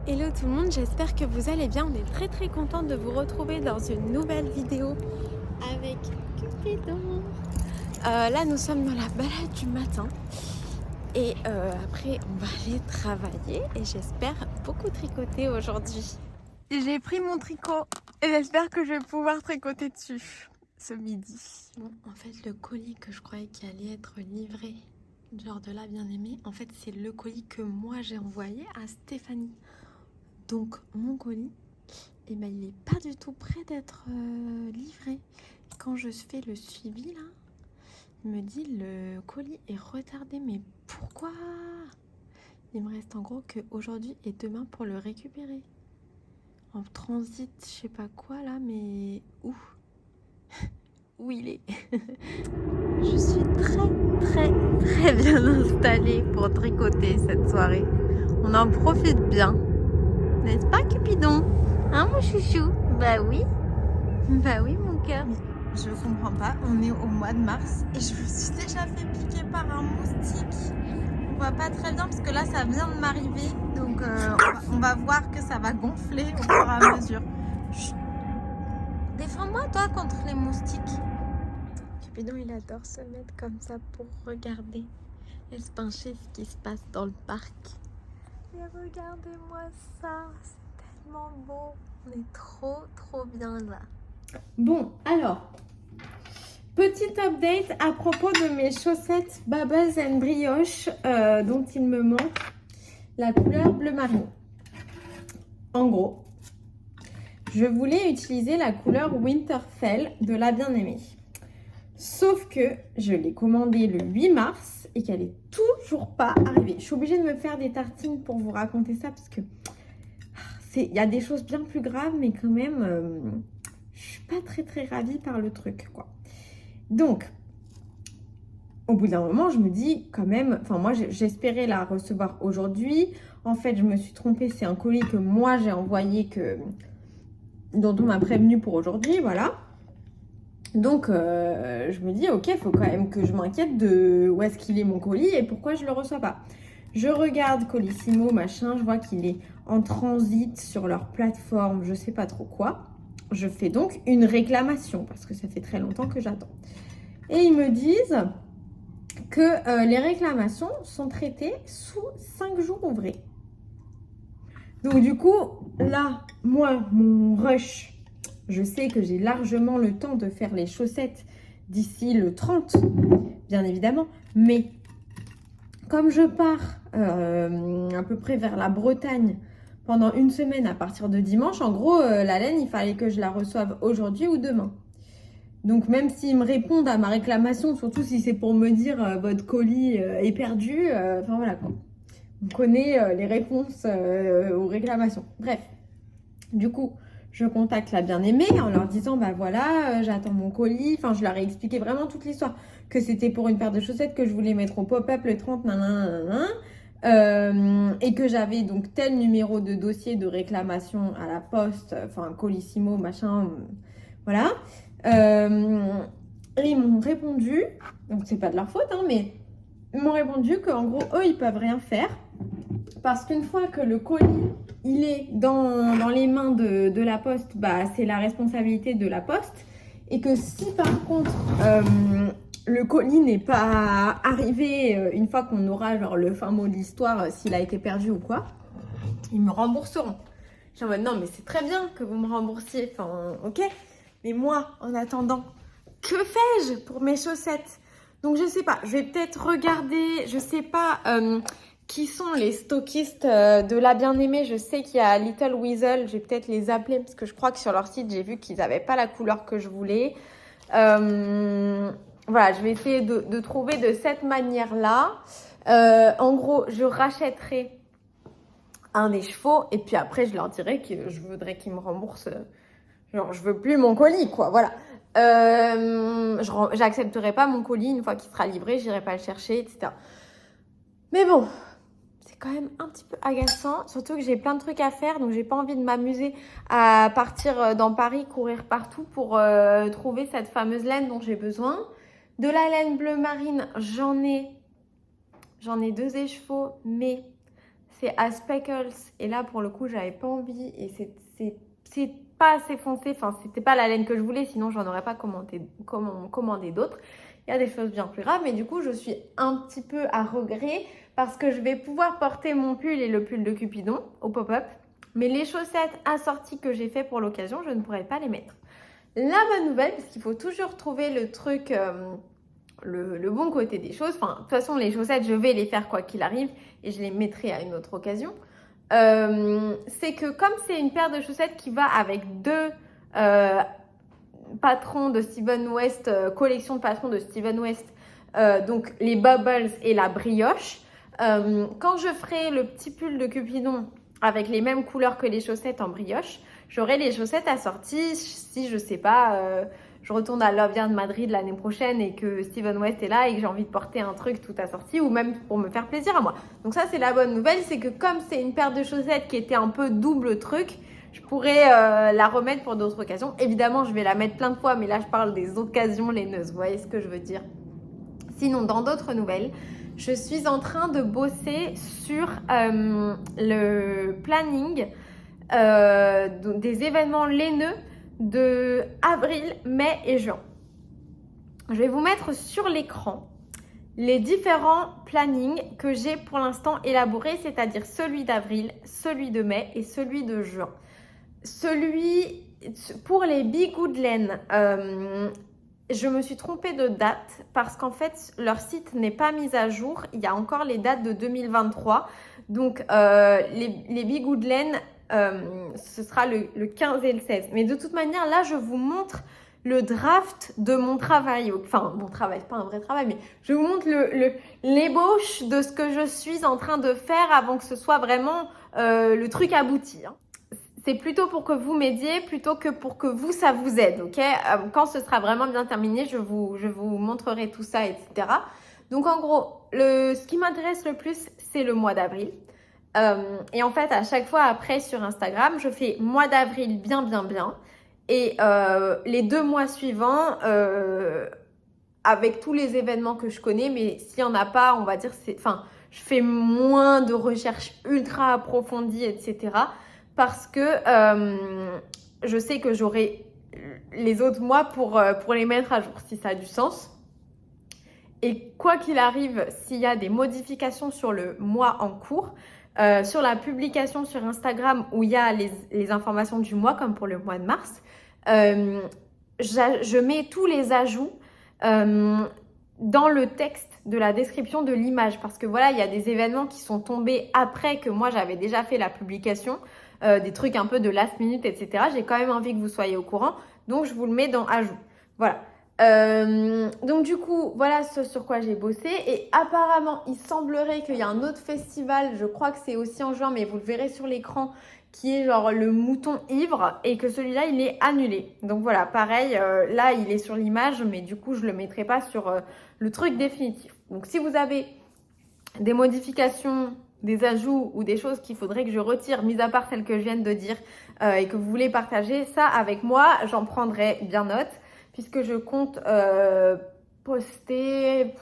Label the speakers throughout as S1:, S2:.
S1: Hello tout le monde, j'espère que vous allez bien. On est très contente de vous retrouver dans une nouvelle vidéo avec Cupidon. Là nous sommes dans la balade du matin et après on va aller travailler et j'espère beaucoup tricoter aujourd'hui. J'ai pris mon tricot et j'espère que je vais pouvoir tricoter dessus ce midi. Bon, en fait le colis que je croyais qu'il allait être livré, genre de la bien-aimée, en fait c'est le colis que moi j'ai envoyé à Stéphanie. Donc mon colis, eh ben, il n'est pas du tout prêt d'être livré. Quand je fais le suivi là, il me dit le colis est retardé. Mais pourquoi? Il me reste en gros qu'aujourd'hui et demain pour le récupérer. En transit, je sais pas quoi là, mais où? Où il est? Je suis très bien installée pour tricoter cette soirée. On en profite bien. N'est-ce pas Cupidon? Hein mon chouchou? Bah oui mon cœur. Je comprends pas, on est au mois de mars et je me suis déjà fait piquer par un moustique. On voit pas très bien parce que là ça vient de m'arriver. Donc on va voir que ça va gonfler au fur et à mesure. Chut. Défends-moi toi contre les moustiques. Cupidon il adore se mettre comme ça pour regarder et se pencher ce qui se passe dans le parc. Et regardez-moi ça, c'est tellement beau. On est trop bien là. Bon, alors, petite update à propos de mes chaussettes Bubbles and Brioche dont il me manque la couleur bleu marine. En gros, je voulais utiliser la couleur Winterfell de la bien-aimée. Sauf que je l'ai commandée le 8 mars et qu'elle est toujours pas arrivée. Je suis obligée de me faire des tartines pour vous raconter ça parce que il y a des choses bien plus graves, mais quand même, je suis pas très ravie par le truc, quoi. Donc, au bout d'un moment, je me dis quand même, enfin moi j'espérais la recevoir aujourd'hui. En fait, je me suis trompée, c'est un colis que moi j'ai envoyé, dont on m'a prévenu pour aujourd'hui, voilà. Donc, je me dis, ok, il faut quand même que je m'inquiète de où est-ce qu'il est mon colis et pourquoi je le reçois pas. Je regarde Colissimo, machin, je vois qu'il est en transit sur leur plateforme, je sais pas trop quoi. Je fais donc une réclamation parce que ça fait très longtemps que j'attends. Et ils me disent que les réclamations sont traitées sous 5 jours ouvrés. Donc du coup, là, moi, mon rush, je sais que j'ai largement le temps de faire les chaussettes d'ici le 30, bien évidemment. Mais comme je pars à peu près vers la Bretagne pendant une semaine à partir de dimanche, en gros, la laine, il fallait que je la reçoive aujourd'hui ou demain. Donc même s'ils me répondent à ma réclamation, surtout si c'est pour me dire votre colis est perdu, enfin voilà quoi. On connaît les réponses aux réclamations. Bref, du coup, je contacte la bien-aimée en leur disant bah voilà, j'attends mon colis. Enfin, je leur ai expliqué vraiment toute l'histoire, que c'était pour une paire de chaussettes que je voulais mettre au pop-up le 30, et que j'avais donc tel numéro de dossier de réclamation à la poste, enfin Colissimo, machin, voilà. Et ils m'ont répondu, donc c'est pas de leur faute, hein, mais ils m'ont répondu qu'en gros, eux, ils peuvent rien faire. Parce qu'une fois que le colis, il est dans les mains de la poste, bah, c'est la responsabilité de la poste. Et que si par contre, le colis n'est pas arrivé une fois qu'on aura genre, le fin mot de l'histoire, s'il a été perdu ou quoi, ils me rembourseront. Je suis en mode, non, mais c'est très bien que vous me remboursiez, enfin, ok. Mais moi, en attendant, que fais-je pour mes chaussettes? Donc, je sais pas, je vais peut-être regarder, je sais pas qui sont les stockistes de la bien-aimée. Je sais qu'il y a Little Weasel, je vais peut-être les appeler parce que je crois que sur leur site, j'ai vu qu'ils n'avaient pas la couleur que je voulais. Voilà, je vais essayer de trouver de cette manière-là. En gros, je rachèterai un des chevaux et puis après, je leur dirai que je voudrais qu'ils me remboursent. Genre, je veux plus mon colis, quoi, voilà. J'accepterai pas mon colis une fois qu'il sera livré, j'irai pas le chercher, etc. Mais bon, c'est quand même un petit peu agaçant, surtout que j'ai plein de trucs à faire, donc j'ai pas envie de m'amuser à partir dans Paris, courir partout pour trouver cette fameuse laine dont j'ai besoin. De la laine bleu marine, j'en ai 2 écheveaux, mais c'est à Speckles. Et là, pour le coup, j'avais pas envie. Et c'est pas assez foncé. Enfin, c'était pas la laine que je voulais. Sinon, j'en aurais pas commandé d'autres. Il y a des choses bien plus graves. Mais du coup, je suis un petit peu à regret parce que je vais pouvoir porter mon pull et le pull de Cupidon au pop-up. Mais les chaussettes assorties que j'ai fait pour l'occasion, je ne pourrais pas les mettre. La bonne nouvelle, parce qu'il faut toujours trouver le truc, le bon côté des choses. Enfin, de toute façon, les chaussettes, je vais les faire quoi qu'il arrive et je les mettrai à une autre occasion. C'est que comme c'est une paire de chaussettes qui va avec deux patrons de Steven West, collection de patrons de Steven West, donc les Bubbles et la brioche, quand je ferai le petit pull de Cupidon avec les mêmes couleurs que les chaussettes en brioche, j'aurai les chaussettes assorties si je sais pas, je retourne à Love Yarn Madrid l'année prochaine et que Steven West est là et que j'ai envie de porter un truc tout assorti ou même pour me faire plaisir à moi. Donc ça c'est la bonne nouvelle, c'est que comme c'est une paire de chaussettes qui était un peu double truc, je pourrais la remettre pour d'autres occasions. Évidemment je vais la mettre plein de fois, mais là je parle des occasions laineuses, vous voyez ce que je veux dire. Sinon dans d'autres nouvelles, je suis en train de bosser sur le planning des événements laineux de avril, mai et juin. Je vais vous mettre sur l'écran les différents plannings que j'ai pour l'instant élaborés, c'est-à-dire celui d'avril, celui de mai et celui de juin. Celui pour les Bigoudlen, je me suis trompée de date parce qu'en fait, leur site n'est pas mis à jour. Il y a encore les dates de 2023. Donc, les Bigoudlen, ce sera le 15 et le 16. Mais de toute manière, là, je vous montre le draft de mon travail. Enfin, mon travail, c'est pas un vrai travail, mais je vous montre l'ébauche de ce que je suis en train de faire avant que ce soit vraiment le truc abouti. Hein. C'est plutôt pour que vous m'aidiez, plutôt que pour que vous, ça vous aide, ok? Quand ce sera vraiment bien terminé, je vous montrerai tout ça, etc. Donc, en gros, ce qui m'intéresse le plus, c'est le mois d'avril. Et en fait, à chaque fois après sur Instagram, je fais mois d'avril bien, bien, bien. Et les 2 mois suivants, avec tous les événements que je connais, mais s'il n'y en a pas, on va dire, je fais moins de recherches ultra approfondies, etc. Parce que je sais que j'aurai les autres mois pour les mettre à jour, si ça a du sens. Et quoi qu'il arrive, s'il y a des modifications sur le mois en cours, sur la publication sur Instagram où il y a les informations du mois, comme pour le mois de mars, je mets tous les ajouts dans le texte de la description de l'image. Parce que voilà, il y a des événements qui sont tombés après que moi, j'avais déjà fait la publication. Des trucs un peu de last minute, etc. J'ai quand même envie que vous soyez au courant. Donc, je vous le mets dans ajout. Voilà. Donc du coup, voilà ce sur quoi j'ai bossé. Et apparemment, il semblerait qu'il y a un autre festival, je crois que c'est aussi en juin, mais vous le verrez sur l'écran, qui est genre le mouton ivre, et que celui-là, il est annulé. Donc voilà, pareil, là, il est sur l'image, mais du coup, je le mettrai pas sur le truc définitif. Donc si vous avez des modifications, des ajouts ou des choses qu'il faudrait que je retire, mis à part celles que je viens de dire, et que vous voulez partager, ça avec moi, j'en prendrai bien note. Puisque je compte poster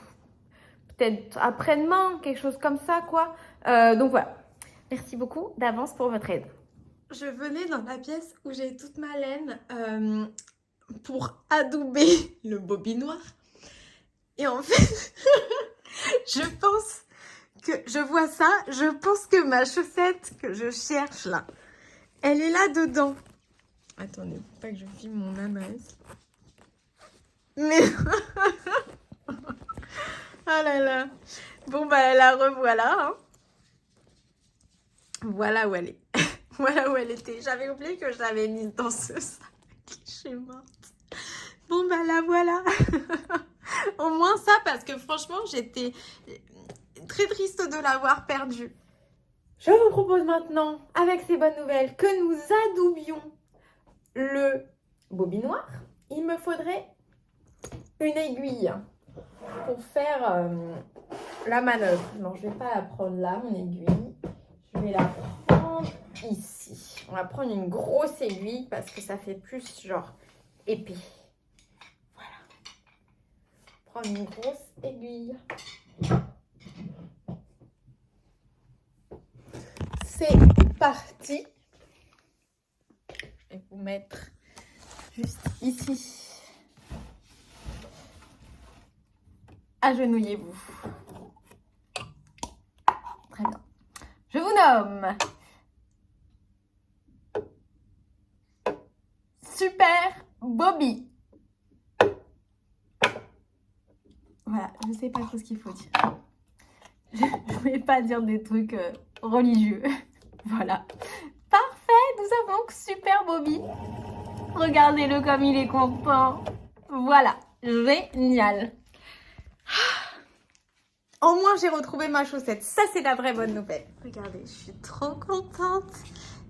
S1: peut-être après-demain, quelque chose comme ça, quoi. Donc voilà. Merci beaucoup d'avance pour votre aide. Je venais dans la pièce où j'ai toute ma laine pour adouber le bobinoir. Et en fait, je pense que je vois ça. Je pense que ma chaussette que je cherche là, elle est là dedans. Attendez, faut pas que je filme mon adresse. Mais oh là là. Bon bah la revoilà. Hein. Voilà où elle est. Voilà où elle était. J'avais oublié que je l'avais mise dans ce sac. Je suis morte. Bon bah la voilà. Au moins ça parce que franchement j'étais très triste de l'avoir perdue. Je vous propose maintenant, avec ces bonnes nouvelles, que nous adoubions le bobinoir. Il me faudrait une aiguille pour faire la manœuvre. Non, je ne vais pas la prendre là, mon aiguille. Je vais la prendre ici. On va prendre une grosse aiguille parce que ça fait plus genre épais. Voilà. Prendre une grosse aiguille. partie. Je vais vous mettre juste ici. Agenouillez-vous. Très bien. Je vous nomme Super Bobby. Voilà, je ne sais pas trop ce qu'il faut dire. Je ne vais pas dire des trucs religieux. Voilà. Parfait, nous avons Super Bobby. Regardez-le comme il est content. Voilà, génial. Au moins, j'ai retrouvé ma chaussette. Ça, c'est la vraie bonne nouvelle. Regardez, je suis trop contente.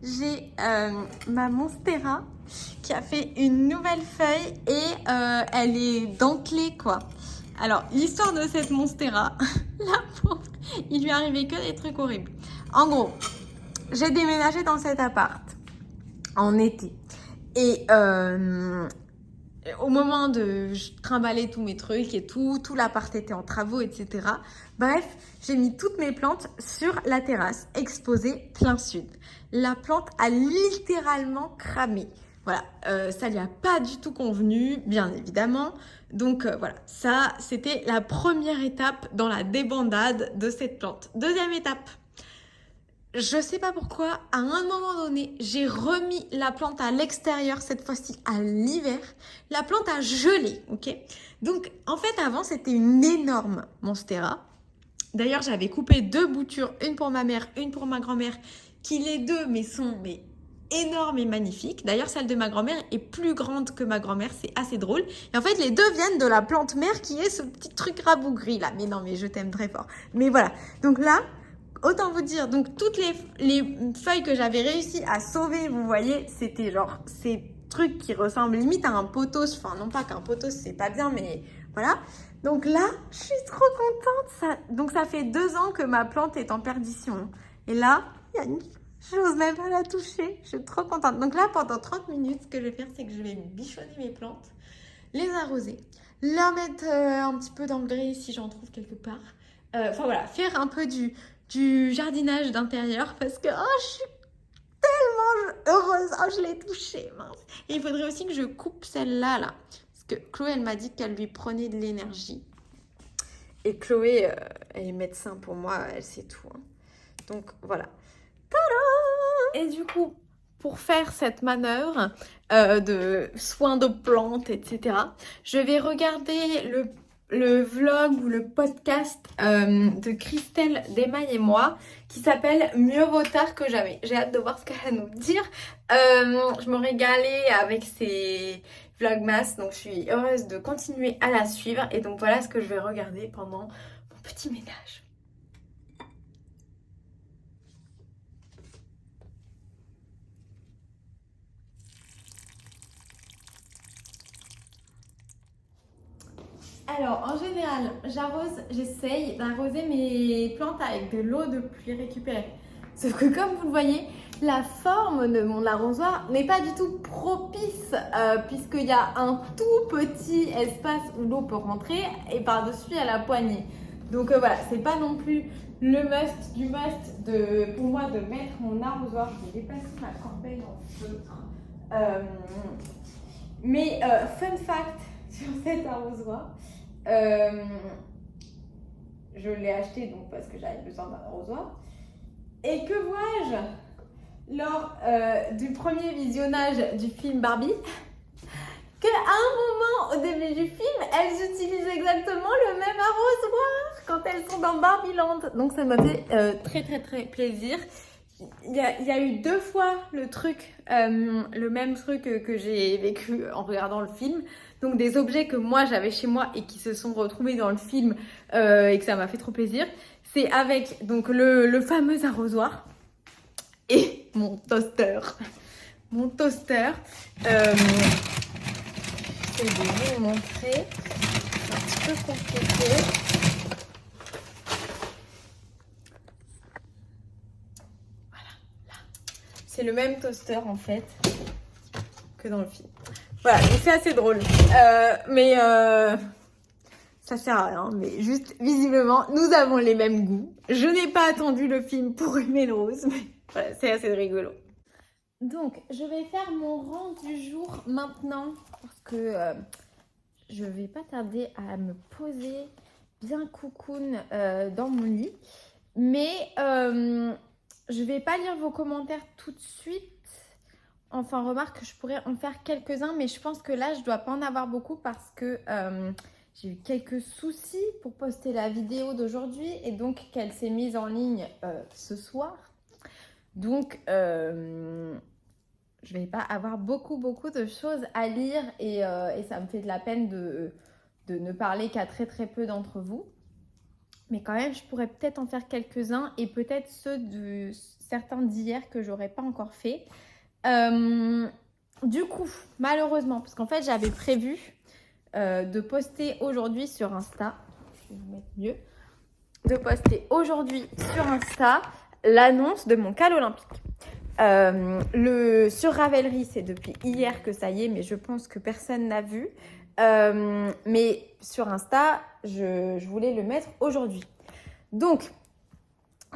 S1: J'ai ma Monstera qui a fait une nouvelle feuille et elle est dentelée, quoi. Alors, l'histoire de cette Monstera, la pauvre, il lui est arrivé que des trucs horribles. En gros, j'ai déménagé dans cet appart en été. Et au moment de trimballer tous mes trucs et tout l'appart était en travaux, etc. Bref, j'ai mis toutes mes plantes sur la terrasse, exposée plein sud. La plante a littéralement cramé. Voilà, ça lui a pas du tout convenu, bien évidemment. Donc voilà, ça c'était la première étape dans la débandade de cette plante. Deuxième étape. Je sais pas pourquoi, à un moment donné, j'ai remis la plante à l'extérieur, cette fois-ci à l'hiver. La plante a gelé, ok? Donc, en fait, avant, c'était une énorme Monstera. D'ailleurs, j'avais coupé 2 boutures, une pour ma mère, une pour ma grand-mère, qui les deux sont énormes et magnifiques. D'ailleurs, celle de ma grand-mère est plus grande que ma grand-mère, c'est assez drôle. Et en fait, les deux viennent de la plante mère qui est ce petit truc rabougri là. Mais non, mais je t'aime très fort. Mais voilà, donc là... Autant vous dire, donc toutes les feuilles que j'avais réussi à sauver, vous voyez, c'était genre ces trucs qui ressemblent limite à un pothos. Enfin, non pas qu'un pothos, c'est pas bien, mais voilà. Donc là, je suis trop contente. Donc ça fait 2 ans que ma plante est en perdition. Et là, j'ose même pas la toucher. Je suis trop contente. Donc là, pendant 30 minutes, ce que je vais faire, c'est que je vais bichonner mes plantes, les arroser, leur mettre un petit peu d'engrais si j'en trouve quelque part. Enfin voilà, faire un peu du jardinage d'intérieur parce que je suis tellement heureuse. Je l'ai touchée, mince. Et il faudrait aussi que je coupe celle-là, là. Parce que Chloé, elle m'a dit qu'elle lui prenait de l'énergie. Et Chloé, elle est médecin pour moi, elle sait tout. Hein. Donc voilà. Tada! Et du coup, pour faire cette manœuvre de soins de plantes, etc., je vais regarder le vlog ou le podcast de Christelle Desmailles et moi qui s'appelle Mieux vaut tard que jamais. J'ai hâte de voir ce qu'elle va nous dire. Je me régalais avec ses vlogmas, donc je suis heureuse de continuer à la suivre. Et donc voilà ce que je vais regarder pendant mon petit ménage. Alors, en général, j'essaye d'arroser mes plantes avec de l'eau de pluie récupérée. Sauf que comme vous le voyez, la forme de mon arrosoir n'est pas du tout propice puisqu'il y a un tout petit espace où l'eau peut rentrer et par-dessus, il y a la poignée. Donc voilà, c'est pas non plus le must du must pour moi de mettre mon arrosoir. Je vais déplacer ma corbeille en feutre. Mais fun fact sur cet arrosoir, je l'ai acheté donc parce que j'avais besoin d'un arrosoir. Et que vois-je lors du premier visionnage du film Barbie? Qu'à un moment au début du film, elles utilisent exactement le même arrosoir quand elles sont dans Barbieland. Donc ça m'a fait très très très plaisir. Il y a eu 2 fois le même truc que j'ai vécu en regardant le film. Donc des objets que moi j'avais chez moi et qui se sont retrouvés dans le film et que ça m'a fait trop plaisir. C'est avec donc le fameux arrosoir et mon toaster. Mon toaster. J'essaie de vous le montrer. C'est un petit peu compliqué. C'est le même toaster en fait que dans le film. Voilà, donc c'est assez drôle. Mais ça sert à rien. Mais juste, visiblement, nous avons les mêmes goûts. Je n'ai pas attendu le film pour aimer le rose. Mais Voilà, c'est assez rigolo. Donc, je vais faire mon rang du jour maintenant parce que je vais pas tarder à me poser bien cocoon dans mon lit. Mais je vais pas lire vos commentaires tout de suite. Enfin, remarque que je pourrais en faire quelques-uns, mais je pense que là, je dois pas en avoir beaucoup parce que j'ai eu quelques soucis pour poster la vidéo d'aujourd'hui et donc qu'elle s'est mise en ligne ce soir. Donc, je vais pas avoir beaucoup de choses à lire et ça me fait de la peine de ne parler qu'à très peu d'entre vous. Mais quand même, je pourrais peut-être en faire quelques-uns et peut-être certains d'hier que j'aurais pas encore fait. Du coup, malheureusement, parce qu'en fait, j'avais prévu de poster aujourd'hui sur Insta. Je vais vous mettre mieux. De poster aujourd'hui sur Insta l'annonce de mon cal olympique. Sur Ravelry, c'est depuis hier que ça y est, mais je pense que personne n'a vu. Mais sur Insta, je voulais le mettre aujourd'hui. Donc,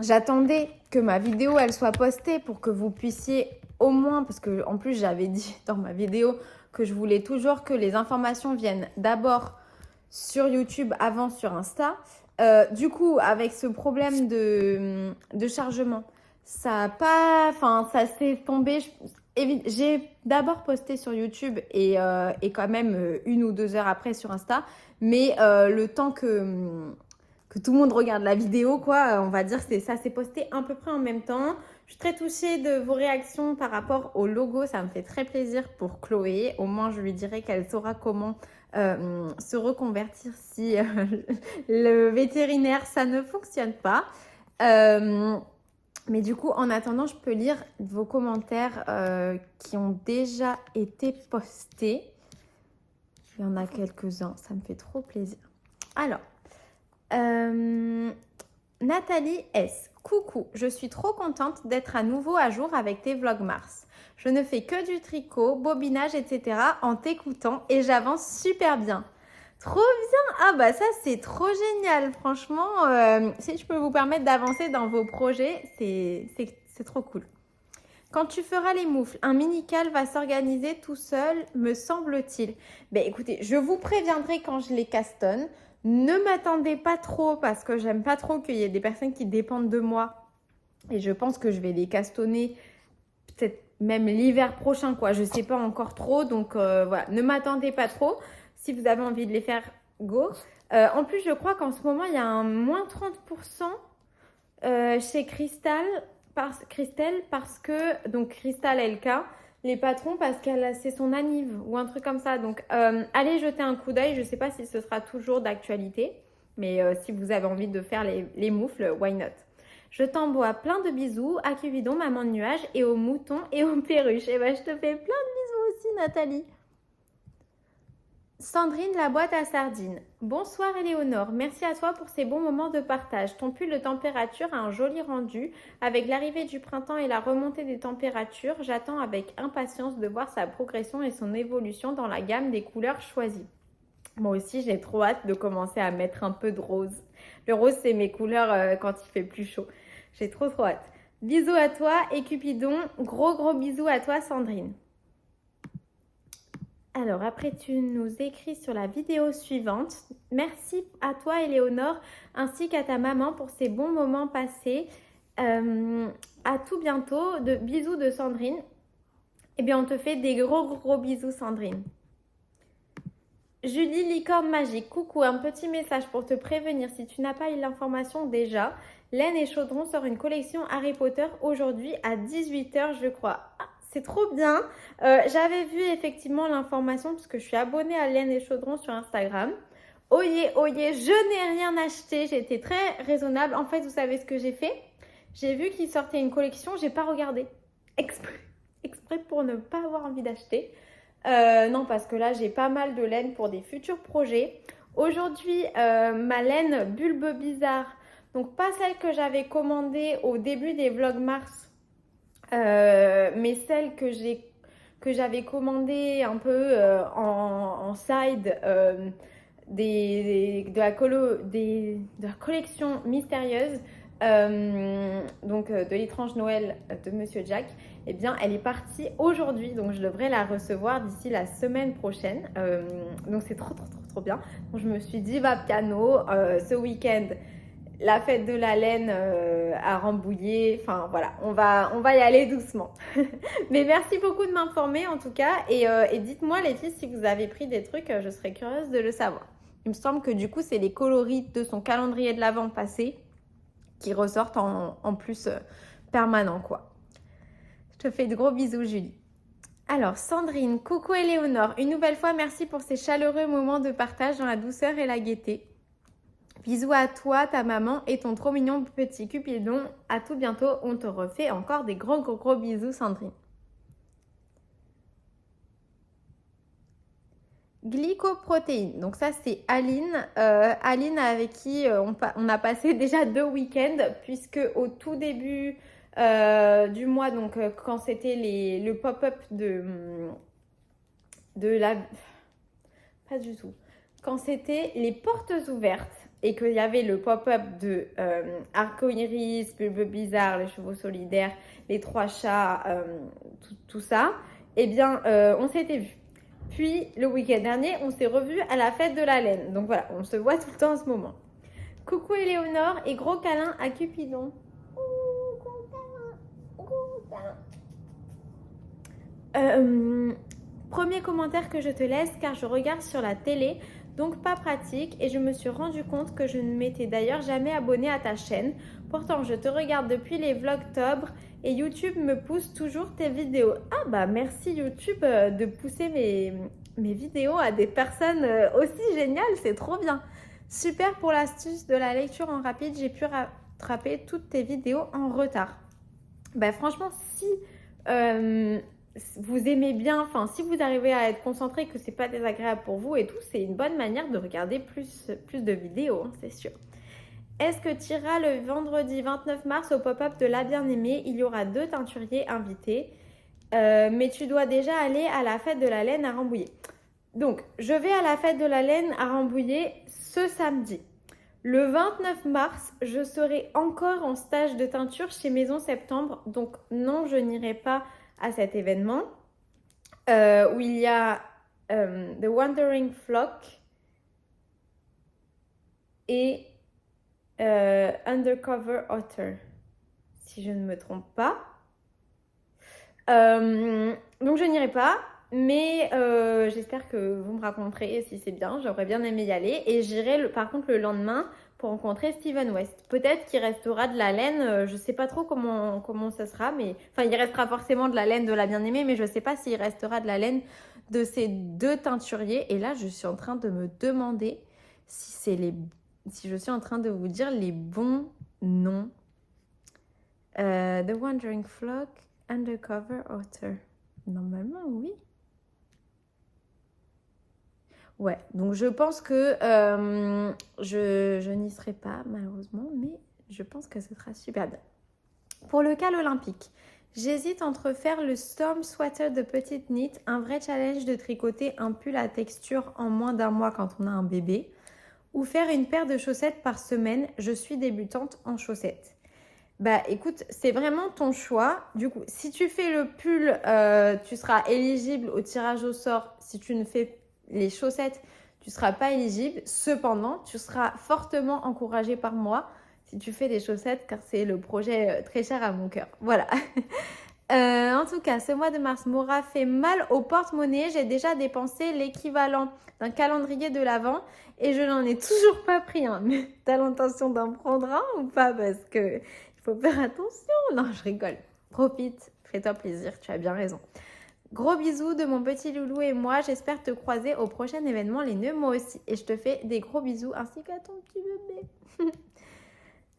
S1: j'attendais que ma vidéo elle soit postée pour que vous puissiez au moins, parce que en plus j'avais dit dans ma vidéo que je voulais toujours que les informations viennent d'abord sur YouTube avant sur Insta. Du coup, avec ce problème de chargement, ça s'est tombé. J'ai d'abord posté sur YouTube et quand même 1 ou 2 heures après sur Insta. Mais le temps que tout le monde regarde la vidéo, quoi, on va dire que ça s'est posté à peu près en même temps. Je suis très touchée de vos réactions par rapport au logo. Ça me fait très plaisir pour Chloé. Au moins, je lui dirai qu'elle saura comment se reconvertir si le vétérinaire, ça ne fonctionne pas. Mais du coup, en attendant, je peux lire vos commentaires qui ont déjà été postés. Il y en a quelques-uns, ça me fait trop plaisir. Alors, Nathalie S. Coucou, je suis trop contente d'être à nouveau à jour avec tes vlogs Mars. Je ne fais que du tricot, bobinage, etc. en t'écoutant et j'avance super bien. Trop bien! Ah bah ça c'est trop génial, franchement. Si je peux vous permettre d'avancer dans vos projets, c'est trop cool. Quand tu feras les moufles, un mini-cal va s'organiser tout seul, me semble-t-il. Ben écoutez, je vous préviendrai quand je les castonne. Ne m'attendez pas trop parce que j'aime pas trop qu'il y ait des personnes qui dépendent de moi. Et je pense que je vais les castonner peut-être même l'hiver prochain, quoi. Je sais pas encore trop. Donc voilà, ne m'attendez pas trop. Si vous avez envie de les faire, go. En plus, je crois qu'en ce moment, il y a un moins 30% chez Christelle parce que, donc Cristal LK, les patrons parce qu'elle c'est son anniv ou un truc comme ça. Donc allez jeter un coup d'œil. Je sais pas si ce sera toujours d'actualité, mais si vous avez envie de faire les moufles, why not? Je t'envoie plein de bisous à Cupidon, maman de nuage, et aux moutons et aux perruches. Et ben je te fais plein de bisous aussi, Nathalie. Sandrine, la boîte à sardines. Bonsoir Éléonore, merci à toi pour ces bons moments de partage. Ton pull de température a un joli rendu. Avec l'arrivée du printemps et la remontée des températures, j'attends avec impatience de voir sa progression et son évolution dans la gamme des couleurs choisies. Moi aussi, j'ai trop hâte de commencer à mettre un peu de rose. Le rose, c'est mes couleurs quand il fait plus chaud. J'ai trop hâte. Bisous à toi et Cupidon. Gros bisous à toi Sandrine. Alors, après, tu nous écris sur la vidéo suivante. Merci à toi, Éléonore, ainsi qu'à ta maman pour ces bons moments passés. À tout bientôt. Bisous de Sandrine. Eh bien, on te fait des gros bisous, Sandrine. Julie, licorne magique. Coucou, un petit message pour te prévenir si tu n'as pas eu l'information déjà. Laine et Chaudron sort une collection Harry Potter aujourd'hui à 18h, je crois. Ah, c'est trop bien. J'avais vu effectivement l'information parce que je suis abonnée à Laine et Chaudron sur Instagram. Oyez, je n'ai rien acheté. J'ai été très raisonnable. En fait, vous savez ce que j'ai fait? J'ai vu qu'ils sortaient une collection, j'ai pas regardé. Exprès pour ne pas avoir envie d'acheter. Non, parce que là, j'ai pas mal de laine pour des futurs projets. Aujourd'hui, ma laine Bulbe Bizarre, donc pas celle que j'avais commandée au début des vlogs Mars, mais celle que j'avais commandée un peu en side de la collection mystérieuse. donc de l'étrange Noël de Monsieur Jack, eh bien elle est partie aujourd'hui, donc je devrais la recevoir d'ici la semaine prochaine. Donc c'est trop bien. Donc je me suis dit va piano, ce week-end la fête de la laine à Rambouillet, enfin voilà, on va y aller doucement. Mais merci beaucoup de m'informer en tout cas, et dites-moi les filles si vous avez pris des trucs, je serais curieuse de le savoir. Il me semble que du coup c'est les coloris de son calendrier de l'Avent passé qui ressortent en plus permanent quoi. Je te fais de gros bisous Julie. Alors Sandrine, coucou Éléonore, une nouvelle fois merci pour ces chaleureux moments de partage dans la douceur et la gaieté. Bisous à toi, ta maman et ton trop mignon petit Cupidon. À tout bientôt, on te refait encore des gros bisous Sandrine. Glycoprotéines, donc ça c'est Aline, Aline avec qui on a passé déjà 2 week-ends puisque au tout début du mois, donc quand c'était le pop-up de la... Pas du tout. Quand c'était les portes ouvertes et qu'il y avait le pop-up de Arcoiris, Bulbe Bizarre, les chevaux solidaires, les 3 chats, tout ça, eh bien on s'était vus. Puis le week-end dernier, on s'est revus à la fête de la laine. Donc voilà, on se voit tout le temps en ce moment. Coucou Éléonore et gros câlin à Cupidon. Gros câlin. Premier commentaire que je te laisse car je regarde sur la télé, donc pas pratique, et je me suis rendu compte que je ne m'étais d'ailleurs jamais abonnée à ta chaîne. Pourtant, je te regarde depuis les vlogtober et YouTube me pousse toujours tes vidéos. Ah bah merci YouTube de pousser mes vidéos à des personnes aussi géniales, c'est trop bien. Super pour l'astuce de la lecture en rapide, j'ai pu rattraper toutes tes vidéos en retard. Bah franchement, si vous aimez bien, enfin si vous arrivez à être concentré, que c'est pas désagréable pour vous et tout, c'est une bonne manière de regarder plus de vidéos, hein, c'est sûr. Est-ce que tu iras le vendredi 29 mars au pop-up de La Bien-Aimée? Il y aura 2 teinturiers invités, mais tu dois déjà aller à la fête de la laine à Rambouillet. Donc, je vais à la fête de la laine à Rambouillet ce samedi. Le 29 mars, je serai encore en stage de teinture chez Maison Septembre, donc non, je n'irai pas à cet événement où il y a The Wandering Flock et Undercover Otter, si je ne me trompe pas. Donc je n'irai pas, mais j'espère que vous me raconterez si c'est bien. J'aurais bien aimé y aller, et j'irai par contre le lendemain pour rencontrer Steven West. Peut-être qu'il restera de la laine, je sais pas trop comment ça sera, mais enfin il restera forcément de la laine de La Bien-Aimée, mais je sais pas s'il restera de la laine de ces 2 teinturiers. Et là je suis en train de me demander si je suis en train de vous dire les bons noms. The Wandering Flock, Undercover Otter. Normalement, oui. Ouais, donc je pense que je n'y serai pas malheureusement, mais je pense que ce sera super bien. Pour le cal olympique, j'hésite entre faire le Storm Sweater de petite knit, un vrai challenge de tricoter un pull à texture en moins d'1 mois quand on a un bébé, ou faire une paire de chaussettes par semaine. Je suis débutante en chaussettes. Bah écoute, c'est vraiment ton choix. Du coup, si tu fais le pull, tu seras éligible au tirage au sort. Si tu ne fais les chaussettes, tu ne seras pas éligible. Cependant, tu seras fortement encouragé par moi si tu fais des chaussettes, car c'est le projet très cher à mon cœur. Voilà. En tout cas, ce mois de mars m'aura fait mal au porte-monnaie. J'ai déjà dépensé l'équivalent d'un calendrier de l'Avent et je n'en ai toujours pas pris un. Mais t'as l'intention d'en prendre un ou pas? Parce que il faut faire attention. Non, je rigole. Profite, fais-toi plaisir, tu as bien raison. Gros bisous de mon petit loulou et moi. J'espère te croiser au prochain événement Les Nœuds, moi aussi. Et je te fais des gros bisous ainsi qu'à ton petit bébé.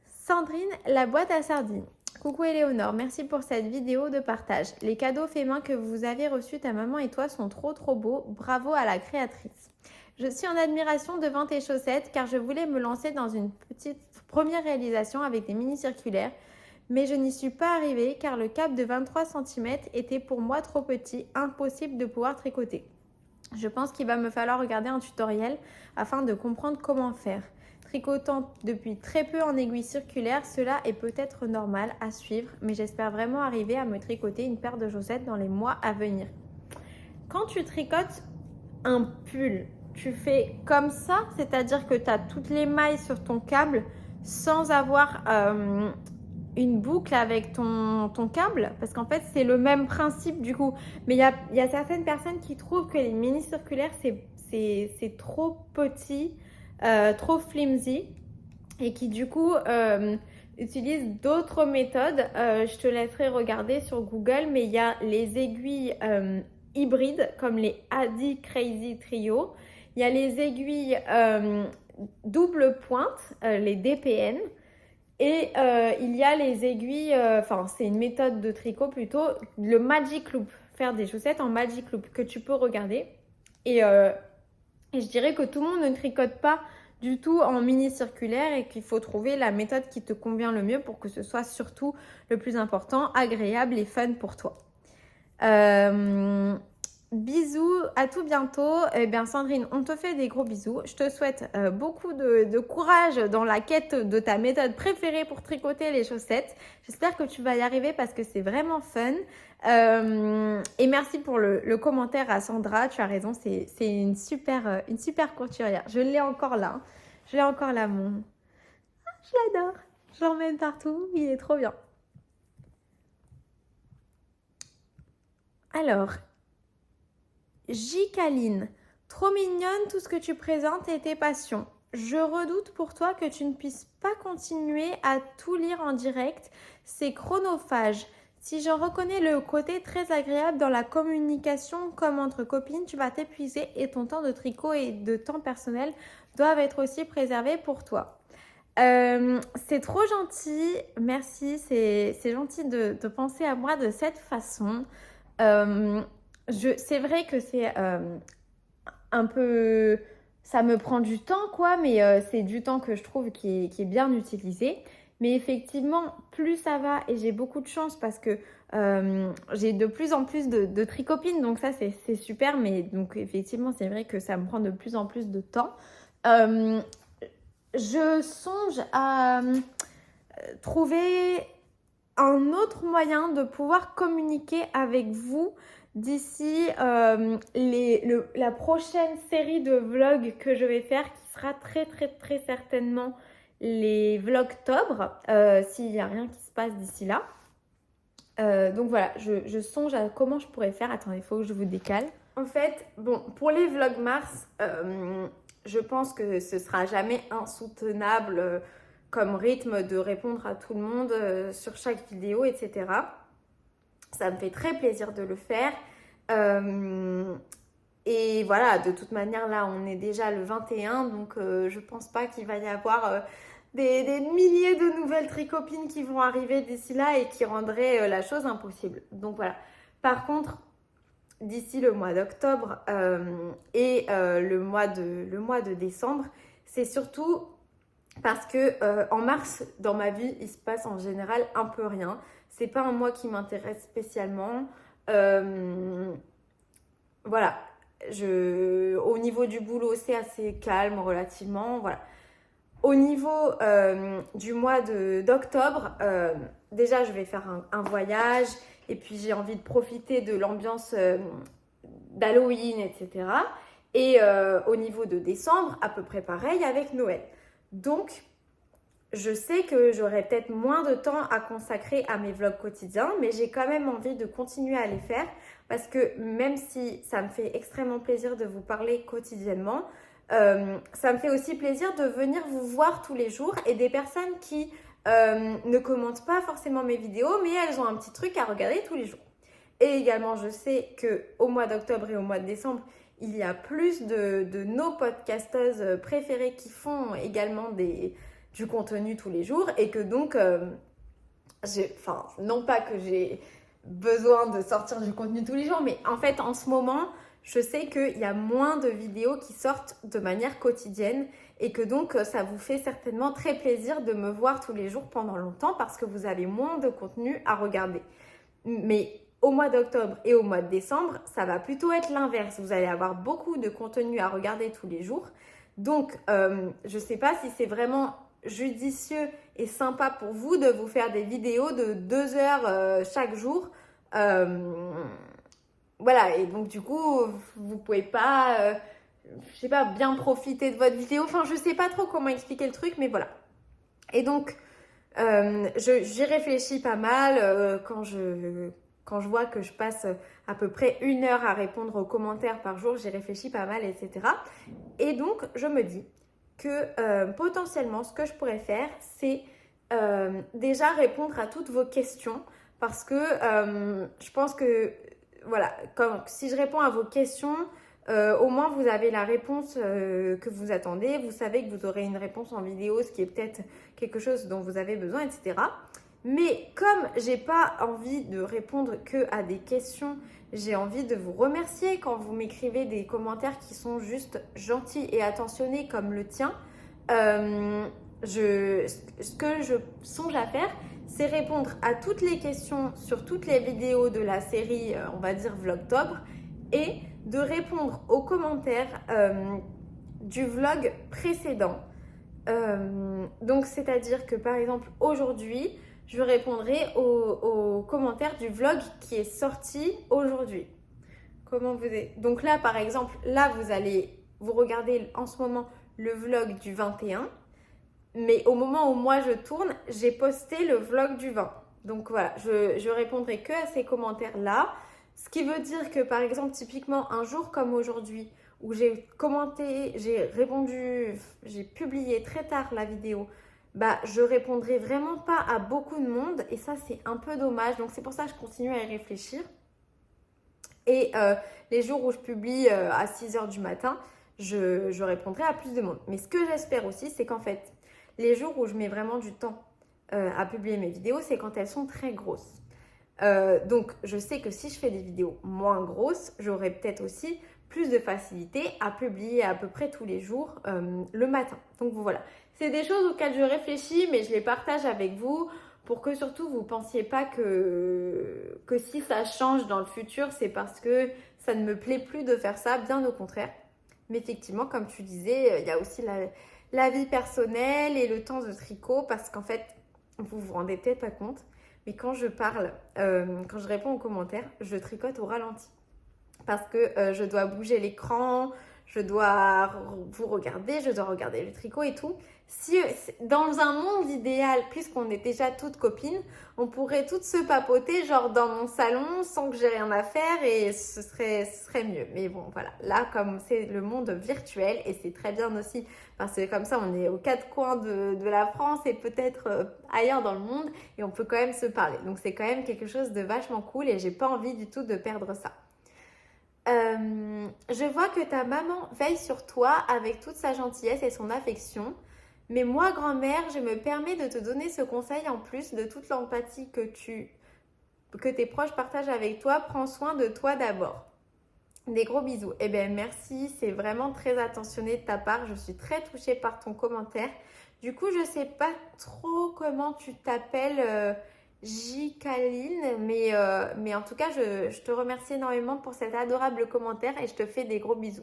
S1: Sandrine, la boîte à sardines. Coucou Éléonore, merci pour cette vidéo de partage. Les cadeaux faits main que vous avez reçus, ta maman et toi, sont trop beaux. Bravo à la créatrice. Je suis en admiration devant tes chaussettes car je voulais me lancer dans une petite première réalisation avec des mini circulaires. Mais je n'y suis pas arrivée car le cap de 23 cm était pour moi trop petit, impossible de pouvoir tricoter. Je pense qu'il va me falloir regarder un tutoriel afin de comprendre comment faire. Tricotant depuis très peu en aiguille circulaire, cela est peut-être normal à suivre, mais j'espère vraiment arriver à me tricoter une paire de chaussettes dans les mois à venir. Quand tu tricotes un pull, tu fais comme ça, c'est-à-dire que tu as toutes les mailles sur ton câble sans avoir une boucle avec ton câble, parce qu'en fait c'est le même principe du coup, mais il y a certaines personnes qui trouvent que les mini circulaires c'est trop petit, trop flimsy, et qui du coup utilisent d'autres méthodes. Je te laisserai regarder sur Google, mais il y a les aiguilles hybrides comme les Adi Crazy Trio, il y a les aiguilles double pointe, les DPN, et il y a les aiguilles, c'est une méthode de tricot plutôt, le Magic Loop, faire des chaussettes en Magic Loop que tu peux regarder. Et je dirais que tout le monde ne tricote pas du tout en mini circulaire et qu'il faut trouver la méthode qui te convient le mieux pour que ce soit surtout le plus important, agréable et fun pour toi. Bisous, à tout bientôt. Eh bien Sandrine, on te fait des gros bisous. Je te souhaite beaucoup de courage dans la quête de ta méthode préférée pour tricoter les chaussettes. J'espère que tu vas y arriver parce que c'est vraiment fun. Et merci pour le commentaire à Sandra. Tu as raison, c'est une super couturière. Je l'ai encore là. Je l'ai encore là, mon... Je l'adore. Je l'emmène partout. Il est trop bien. Alors... J-Caline, trop mignonne tout ce que tu présentes et tes passions. Je redoute pour toi que tu ne puisses pas continuer à tout lire en direct. C'est chronophage. Si j'en reconnais le côté très agréable dans la communication comme entre copines, tu vas t'épuiser et ton temps de tricot et de temps personnel doivent être aussi préservés pour toi. C'est trop gentil. Merci. C'est gentil de penser à moi de cette façon. C'est vrai que c'est un peu... Ça me prend du temps, quoi, mais c'est du temps que je trouve qui est bien utilisé. Mais effectivement, plus ça va, et j'ai beaucoup de chance parce que j'ai de plus en plus de tricopines, donc ça, c'est super. Mais donc, effectivement, c'est vrai que ça me prend de plus en plus de temps. Je songe à trouver un autre moyen de pouvoir communiquer avec vous d'ici la prochaine série de vlogs que je vais faire, qui sera très certainement les vlogtobre, s'il n'y a rien qui se passe d'ici là. Donc voilà, je songe à comment je pourrais faire. Attendez, il faut que je vous décale. En fait, bon, pour les vlogs mars, je pense que ce sera jamais insoutenable comme rythme de répondre à tout le monde sur chaque vidéo, etc. Ça me fait très plaisir de le faire. Et voilà, de toute manière, là, on est déjà le 21, donc je pense pas qu'il va y avoir des milliers de nouvelles tricopines qui vont arriver d'ici là et qui rendraient la chose impossible. Donc voilà. Par contre, d'ici le mois d'octobre et le mois de décembre, c'est surtout parce que en mars, dans ma vie, il se passe en général un peu rien. C'est pas un mois qui m'intéresse spécialement. Voilà. Au niveau du boulot, c'est assez calme relativement. Voilà. Au niveau du mois d'octobre, déjà, je vais faire un voyage. Et puis, j'ai envie de profiter de l'ambiance d'Halloween, etc. Et au niveau de décembre, à peu près pareil avec Noël. Donc, je sais que j'aurai peut-être moins de temps à consacrer à mes vlogs quotidiens, mais j'ai quand même envie de continuer à les faire parce que même si ça me fait extrêmement plaisir de vous parler quotidiennement, ça me fait aussi plaisir de venir vous voir tous les jours et des personnes qui ne commentent pas forcément mes vidéos, mais elles ont un petit truc à regarder tous les jours. Et également, je sais qu'au mois d'octobre et au mois de décembre, il y a plus de nos podcasteuses préférées qui font également du contenu tous les jours et que donc, non pas que j'ai besoin de sortir du contenu tous les jours, mais en fait, en ce moment, je sais qu'il y a moins de vidéos qui sortent de manière quotidienne et que donc, ça vous fait certainement très plaisir de me voir tous les jours pendant longtemps parce que vous avez moins de contenu à regarder. Mais au mois d'octobre et au mois de décembre, ça va plutôt être l'inverse. Vous allez avoir beaucoup de contenu à regarder tous les jours. Donc, je sais pas si c'est vraiment judicieux et sympa pour vous de vous faire des vidéos de 2 heures chaque jour. Voilà, et donc du coup, vous pouvez pas, je sais pas, bien profiter de votre vidéo. Enfin, je sais pas trop comment expliquer le truc, mais voilà. Et donc, j'y réfléchis pas mal quand je vois que je passe à peu près 1 heure à répondre aux commentaires par jour, j'y réfléchis pas mal, etc. Et donc, je me dis que potentiellement, ce que je pourrais faire, c'est déjà répondre à toutes vos questions parce que je pense que, voilà, si je réponds à vos questions, au moins vous avez la réponse que vous attendez, vous savez que vous aurez une réponse en vidéo, ce qui est peut-être quelque chose dont vous avez besoin, etc. Mais comme j'ai pas envie de répondre que à des questions, j'ai envie de vous remercier quand vous m'écrivez des commentaires qui sont juste gentils et attentionnés comme le tien. Ce que je songe à faire, c'est répondre à toutes les questions sur toutes les vidéos de la série, on va dire Vlogtober, et de répondre aux commentaires du vlog précédent. Donc, c'est-à-dire que par exemple, aujourd'hui, je répondrai aux commentaires du vlog qui est sorti aujourd'hui. Donc là, par exemple, là, vous regardez en ce moment le vlog du 21. Mais au moment où moi je tourne, j'ai posté le vlog du 20. Donc voilà, je répondrai que à ces commentaires-là. Ce qui veut dire que par exemple, typiquement un jour comme aujourd'hui, où j'ai commenté, j'ai répondu, j'ai publié très tard la vidéo, bah je répondrai vraiment pas à beaucoup de monde et ça c'est un peu dommage. Donc c'est pour ça que je continue à y réfléchir. Et les jours où je publie à 6h du matin, je répondrai à plus de monde. Mais ce que j'espère aussi, c'est qu'en fait, les jours où je mets vraiment du temps à publier mes vidéos, c'est quand elles sont très grosses. Donc, je sais que si je fais des vidéos moins grosses, j'aurai peut-être aussi plus de facilité à publier à peu près tous les jours le matin. Donc, voilà. C'est des choses auxquelles je réfléchis, mais je les partage avec vous pour que surtout vous ne pensiez pas que si ça change dans le futur, c'est parce que ça ne me plaît plus de faire ça, bien au contraire. Mais effectivement, comme tu disais, il y a aussi la vie personnelle et le temps de tricot parce qu'en fait, vous vous rendez peut-être pas compte, mais quand je parle, quand je réponds aux commentaires, je tricote au ralenti parce que je dois bouger l'écran, je dois vous regarder, je dois regarder le tricot et tout. Si dans un monde idéal, puisqu'on est déjà toutes copines, on pourrait toutes se papoter genre dans mon salon sans que j'ai rien à faire et ce serait mieux. Mais bon, voilà. Là, comme c'est le monde virtuel et c'est très bien aussi parce que comme ça, on est aux 4 coins de la France et peut-être ailleurs dans le monde et on peut quand même se parler. Donc, c'est quand même quelque chose de vachement cool et j'ai pas envie du tout de perdre ça. Je vois que ta maman veille sur toi avec toute sa gentillesse et son affection. Mais moi, grand-mère, je me permets de te donner ce conseil en plus de toute l'empathie que tes proches partagent avec toi. Prends soin de toi d'abord. Des gros bisous. Eh bien, merci. C'est vraiment très attentionné de ta part. Je suis très touchée par ton commentaire. Du coup, je ne sais pas trop comment tu t'appelles... J. Kaline, mais en tout cas, je te remercie énormément pour cet adorable commentaire et je te fais des gros bisous.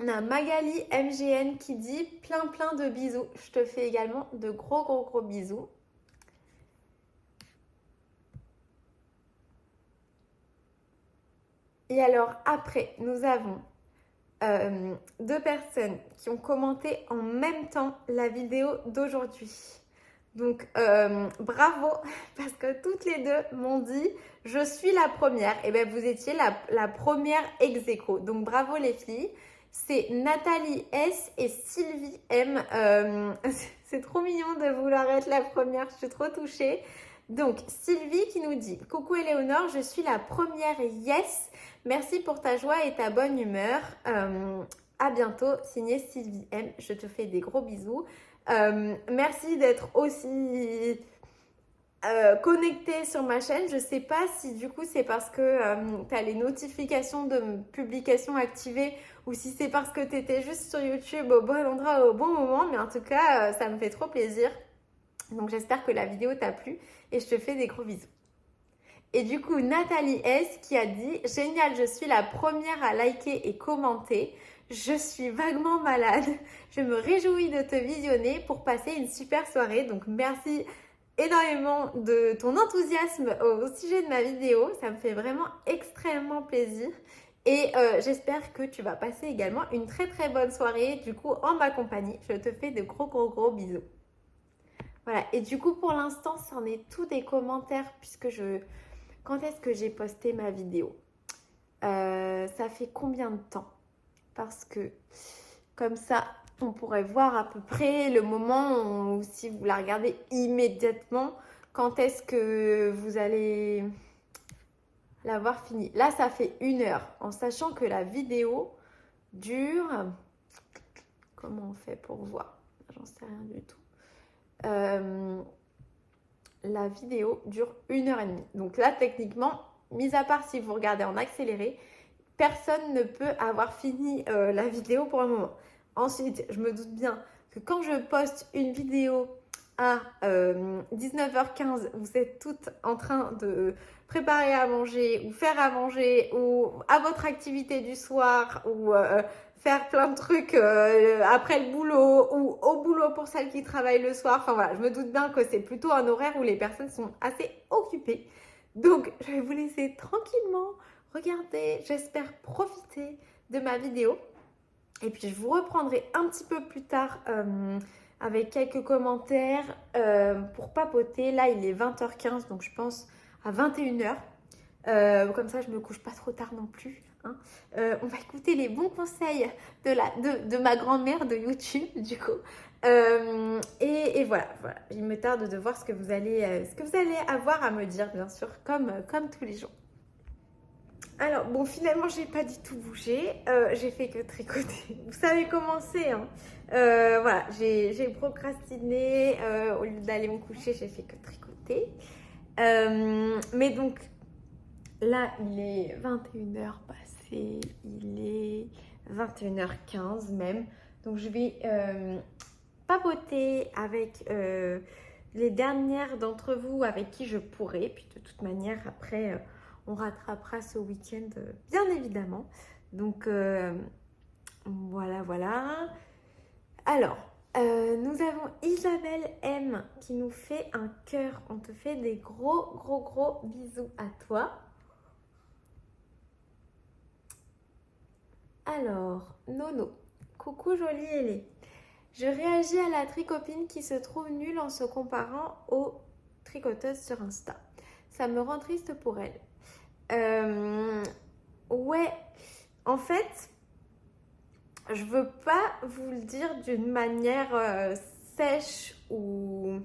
S1: On a Magali MGN qui dit plein de bisous. Je te fais également de gros bisous. Et alors après, nous avons 2 personnes qui ont commenté en même temps la vidéo d'aujourd'hui. Donc bravo parce que toutes les deux m'ont dit je suis la première. Et bien vous étiez la première ex aequo. Donc bravo les filles. C'est Nathalie S et Sylvie M. C'est trop mignon de vouloir être la première. Je suis trop touchée. Donc Sylvie qui nous dit coucou Éléonore, je suis la première, yes. Merci pour ta joie et ta bonne humeur. À bientôt, signé Sylvie M. Je te fais des gros bisous. Merci d'être aussi connectée sur ma chaîne. Je sais pas si du coup c'est parce que tu as les notifications de publication activées ou si c'est parce que tu étais juste sur YouTube au bon endroit au bon moment. Mais en tout cas, ça me fait trop plaisir. Donc j'espère que la vidéo t'a plu et je te fais des gros bisous. Et du coup, Nathalie S qui a dit « Génial, je suis la première à liker et commenter. Je suis vaguement malade. Je me réjouis de te visionner pour passer une super soirée. » Donc, merci énormément de ton enthousiasme au sujet de ma vidéo. Ça me fait vraiment extrêmement plaisir. Et j'espère que tu vas passer également une très très bonne soirée. Du coup, en ma compagnie, je te fais de gros bisous. Voilà. Et du coup, pour l'instant, c'en est tout des commentaires puisque Quand est-ce que j'ai posté ma vidéo? Ça fait combien de temps? Parce que comme ça, on pourrait voir à peu près le moment où, si vous la regardez immédiatement, quand est-ce que vous allez l'avoir fini. Là, ça fait 1 heure, en sachant que la vidéo dure... Comment on fait pour voir? J'en sais rien du tout. La vidéo dure 1h30. Donc là, techniquement, mis à part si vous regardez en accéléré, personne ne peut avoir fini la vidéo pour le moment. Ensuite, je me doute bien que quand je poste une vidéo à 19h15, vous êtes toutes en train de préparer à manger ou faire à manger ou à votre activité du soir ou faire plein de trucs après le boulot ou au boulot pour celles qui travaillent le soir. Enfin voilà, je me doute bien que c'est plutôt un horaire où les personnes sont assez occupées. Donc, je vais vous laisser tranquillement regarder, j'espère profiter de ma vidéo. Et puis, je vous reprendrai un petit peu plus tard avec quelques commentaires pour papoter. Là, il est 20h15, donc je pense à 21h. Comme ça, je ne me couche pas trop tard non plus. Hein. On va écouter les bons conseils de ma grand-mère de YouTube, du coup. Et voilà, il me tarde de voir ce que vous allez avoir à me dire, bien sûr, comme tous les jours. Alors, bon, finalement, j'ai pas du tout bougé. J'ai fait que tricoter. Vous savez comment c'est, hein. Voilà, j'ai procrastiné. Au lieu d'aller me coucher, j'ai fait que tricoter. Mais donc, là, il est 21h passé. Il est 21h15 même. Donc, je vais papoter avec les dernières d'entre vous avec qui je pourrai. Puis, de toute manière, après... on rattrapera ce week-end, bien évidemment. Donc, voilà. Alors, nous avons Isabelle M qui nous fait un cœur. On te fait des gros bisous à toi. Alors, Nono. Coucou jolie Hélé. Je réagis à la tricopine qui se trouve nulle en se comparant aux tricoteuses sur Insta. Ça me rend triste pour elle. Ouais, en fait, je veux pas vous le dire d'une manière sèche ou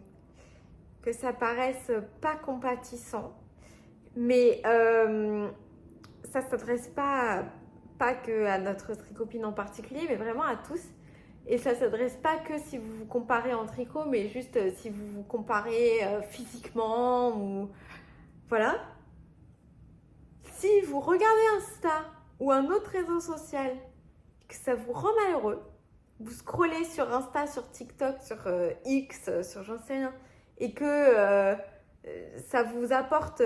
S1: que ça paraisse pas compatissant, mais ça s'adresse pas que à notre tricopine en particulier, mais vraiment à tous. Et ça s'adresse pas que si vous vous comparez en tricot, mais juste si vous vous comparez physiquement ou voilà. Si vous regardez Insta ou un autre réseau social, que ça vous rend malheureux, vous scrollez sur Insta, sur TikTok, sur X, sur j'en sais rien, et que ça vous apporte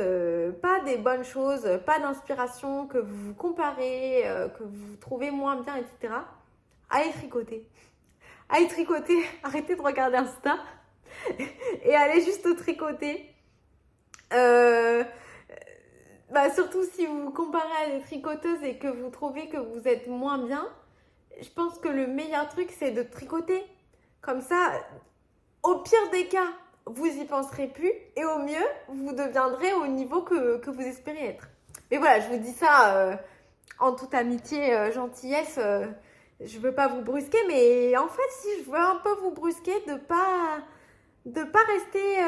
S1: pas des bonnes choses, pas d'inspiration, que vous vous comparez, que vous vous trouvez moins bien, etc., allez tricoter. Allez tricoter, arrêtez de regarder Insta et allez juste tricoter. Surtout si vous vous comparez à des tricoteuses et que vous trouvez que vous êtes moins bien, je pense que le meilleur truc, c'est de tricoter. Comme ça, au pire des cas, vous y penserez plus et au mieux, vous deviendrez au niveau que vous espérez être. Mais voilà, je vous dis ça en toute amitié, gentillesse. Je veux pas vous brusquer, mais en fait, si je veux un peu vous brusquer, de pas rester...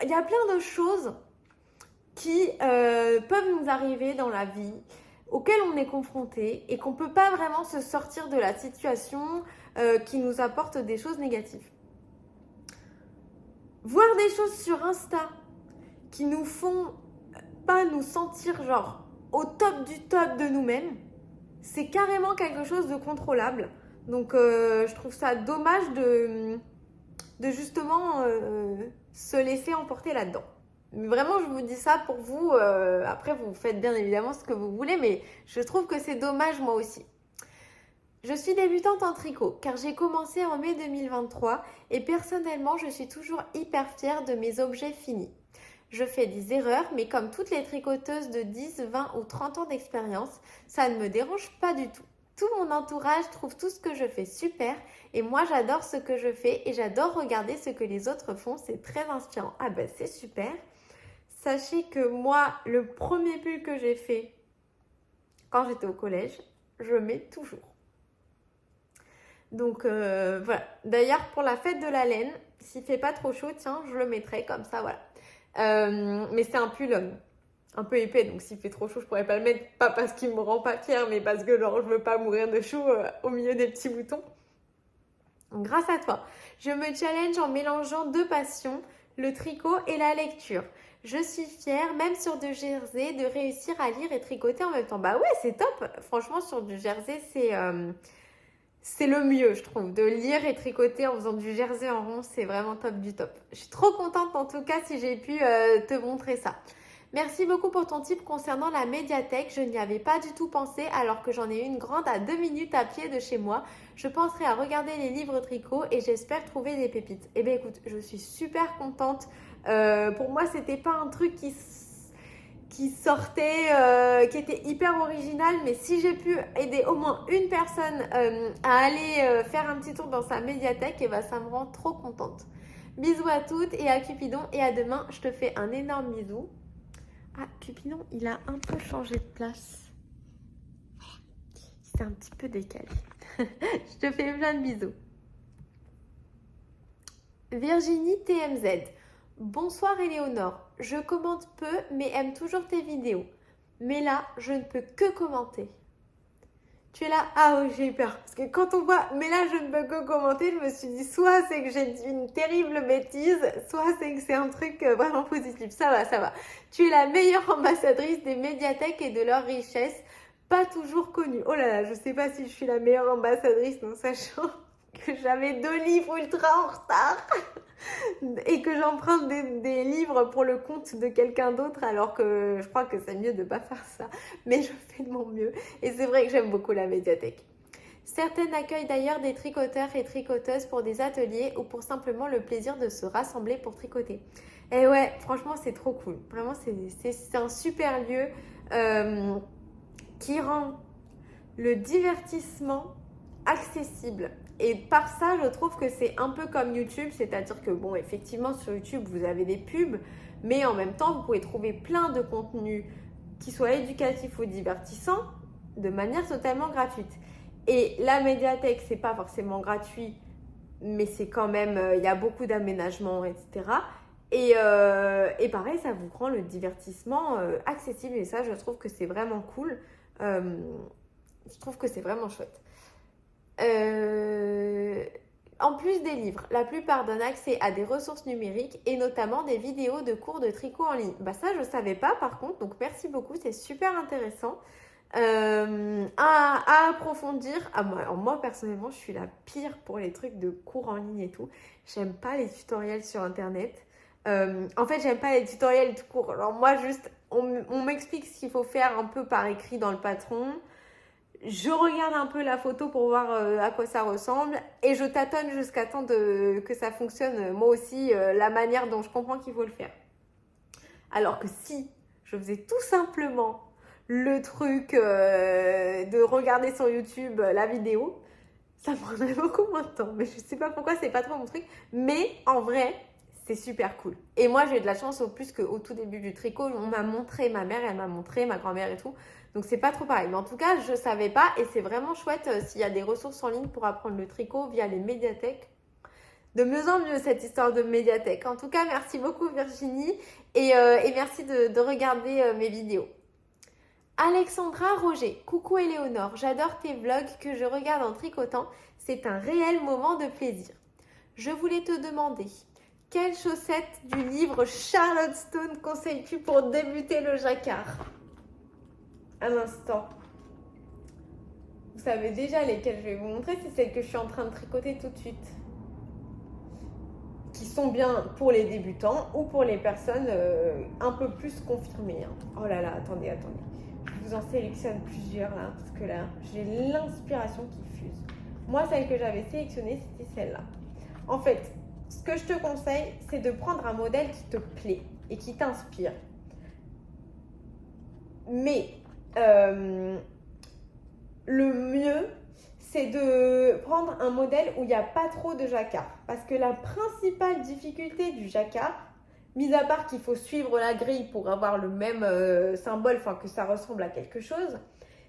S1: Il y a plein de choses qui peuvent nous arriver dans la vie, auxquelles on est confronté et qu'on ne peut pas vraiment se sortir de la situation qui nous apporte des choses négatives. Voir des choses sur Insta qui nous font pas nous sentir genre au top du top de nous-mêmes, c'est carrément quelque chose de contrôlable. Donc je trouve ça dommage de justement se laisser emporter là-dedans. Mais vraiment, je vous dis ça pour vous. Après, vous faites bien évidemment ce que vous voulez, mais je trouve que c'est dommage moi aussi. Je suis débutante en tricot car j'ai commencé en mai 2023 et personnellement, je suis toujours hyper fière de mes objets finis. Je fais des erreurs, mais comme toutes les tricoteuses de 10, 20 ou 30 ans d'expérience, ça ne me dérange pas du tout. Tout mon entourage trouve tout ce que je fais super et moi j'adore ce que je fais et j'adore regarder ce que les autres font, c'est très inspirant. Ah ben c'est super. Sachez que moi, le premier pull que j'ai fait quand j'étais au collège, je mets toujours. Donc voilà. D'ailleurs, pour la fête de la laine, s'il fait pas trop chaud, tiens, je le mettrai comme ça, voilà. Mais c'est un pull un peu épais, donc s'il fait trop chaud, je pourrais pas le mettre. Pas parce qu'il me rend pas fière, mais parce que genre, je veux pas mourir de chaud au milieu des petits boutons. Donc, grâce à toi, je me challenge en mélangeant deux passions, le tricot et la lecture. Je suis fière, même sur du jersey, de réussir à lire et tricoter en même temps. Bah ouais, c'est top. Franchement, sur du jersey, c'est le mieux, je trouve. De lire et tricoter en faisant du jersey en rond, c'est vraiment top du top. Je suis trop contente en tout cas si j'ai pu te montrer ça. Merci beaucoup pour ton tip concernant la médiathèque. Je n'y avais pas du tout pensé alors que j'en ai une grande à 2 minutes à pied de chez moi. Je penserai à regarder les livres tricot et j'espère trouver des pépites. Eh bien écoute, je suis super contente. Pour moi, c'était pas un truc qui sortait, qui était hyper original, mais si j'ai pu aider au moins une personne à aller faire un petit tour dans sa médiathèque, et ben ça me rend trop contente. Bisous à toutes et à Cupidon et à demain. Je te fais un énorme bisou. Ah, Cupidon, il a un peu changé de place. C'est un petit peu décalé. Je te fais plein de bisous. Virginie TMZ. Bonsoir Éléonore. Je commente peu mais aime toujours tes vidéos. Mais là, je ne peux que commenter. Tu es là? Ah oui, j'ai eu peur. Parce que quand on voit mais là, je ne peux que commenter, je me suis dit soit c'est que j'ai dit une terrible bêtise, soit c'est que c'est un truc vraiment positif. Ça va, ça va. Tu es la meilleure ambassadrice des médiathèques et de leur richesse, pas toujours connue. Oh là là, je sais pas si je suis la meilleure ambassadrice, non, sachant que j'avais 2 livres ultra en retard et que j'emprunte des livres pour le compte de quelqu'un d'autre, alors que je crois que c'est mieux de ne pas faire ça. Mais je fais de mon mieux. Et c'est vrai que j'aime beaucoup la médiathèque. Certaines accueillent d'ailleurs des tricoteurs et tricoteuses pour des ateliers ou pour simplement le plaisir de se rassembler pour tricoter. Et ouais, franchement, c'est trop cool. Vraiment, c'est un super lieu qui rend le divertissement accessible. Et par ça, je trouve que c'est un peu comme YouTube, c'est-à-dire que bon, effectivement, sur YouTube, vous avez des pubs, mais en même temps, vous pouvez trouver plein de contenus qui soient éducatifs ou divertissants de manière totalement gratuite. Et la médiathèque, c'est pas forcément gratuit, mais c'est quand même, il y a beaucoup d'aménagements, etc. Et pareil, ça vous rend le divertissement accessible. Et ça, je trouve que c'est vraiment cool. Je trouve que c'est vraiment chouette. En plus des livres, la plupart donnent accès à des ressources numériques et notamment des vidéos de cours de tricot en ligne. Bah ça, je ne savais pas par contre, donc merci beaucoup, c'est super intéressant à approfondir. Ah, moi, personnellement, je suis la pire pour les trucs de cours en ligne et tout. J'aime pas les tutoriels sur internet. En fait, j'aime pas les tutoriels tout court. Alors moi, juste, on m'explique ce qu'il faut faire un peu par écrit dans le patron. Je regarde un peu la photo pour voir à quoi ça ressemble et je tâtonne jusqu'à temps que ça fonctionne moi aussi, la manière dont je comprends qu'il faut le faire. Alors que si je faisais tout simplement le truc de regarder sur YouTube la vidéo, ça me prendrait beaucoup moins de temps. Mais je sais pas pourquoi, c'est pas trop mon truc. Mais en vrai, c'est super cool. Et moi, j'ai eu de la chance au plus qu'au tout début du tricot, on m'a montré, ma mère, elle m'a montré, ma grand-mère et tout. Donc, c'est pas trop pareil. Mais en tout cas, je savais pas et c'est vraiment chouette s'il y a des ressources en ligne pour apprendre le tricot via les médiathèques. De mieux en mieux, cette histoire de médiathèque. En tout cas, merci beaucoup Virginie et merci de regarder mes vidéos. Alexandra Roger, coucou Éléonore, j'adore tes vlogs que je regarde en tricotant. C'est un réel moment de plaisir. Je voulais te demander, quelles chaussettes du livre Charlotte Stone conseilles-tu pour débuter le jacquard? Un instant. Vous savez déjà lesquelles je vais vous montrer, c'est celles que je suis en train de tricoter tout de suite. Qui sont bien pour les débutants ou pour les personnes un peu plus confirmées. Oh là là, attendez. Je vous en sélectionne plusieurs là, parce que là, j'ai l'inspiration qui fuse. Moi, celle que j'avais sélectionnée, c'était celle-là. En fait, ce que je te conseille, c'est de prendre un modèle qui te plaît et qui t'inspire. Mais le mieux, c'est de prendre un modèle où il n'y a pas trop de jacquard. Parce que la principale difficulté du jacquard, mis à part qu'il faut suivre la grille pour avoir le même symbole, enfin que ça ressemble à quelque chose,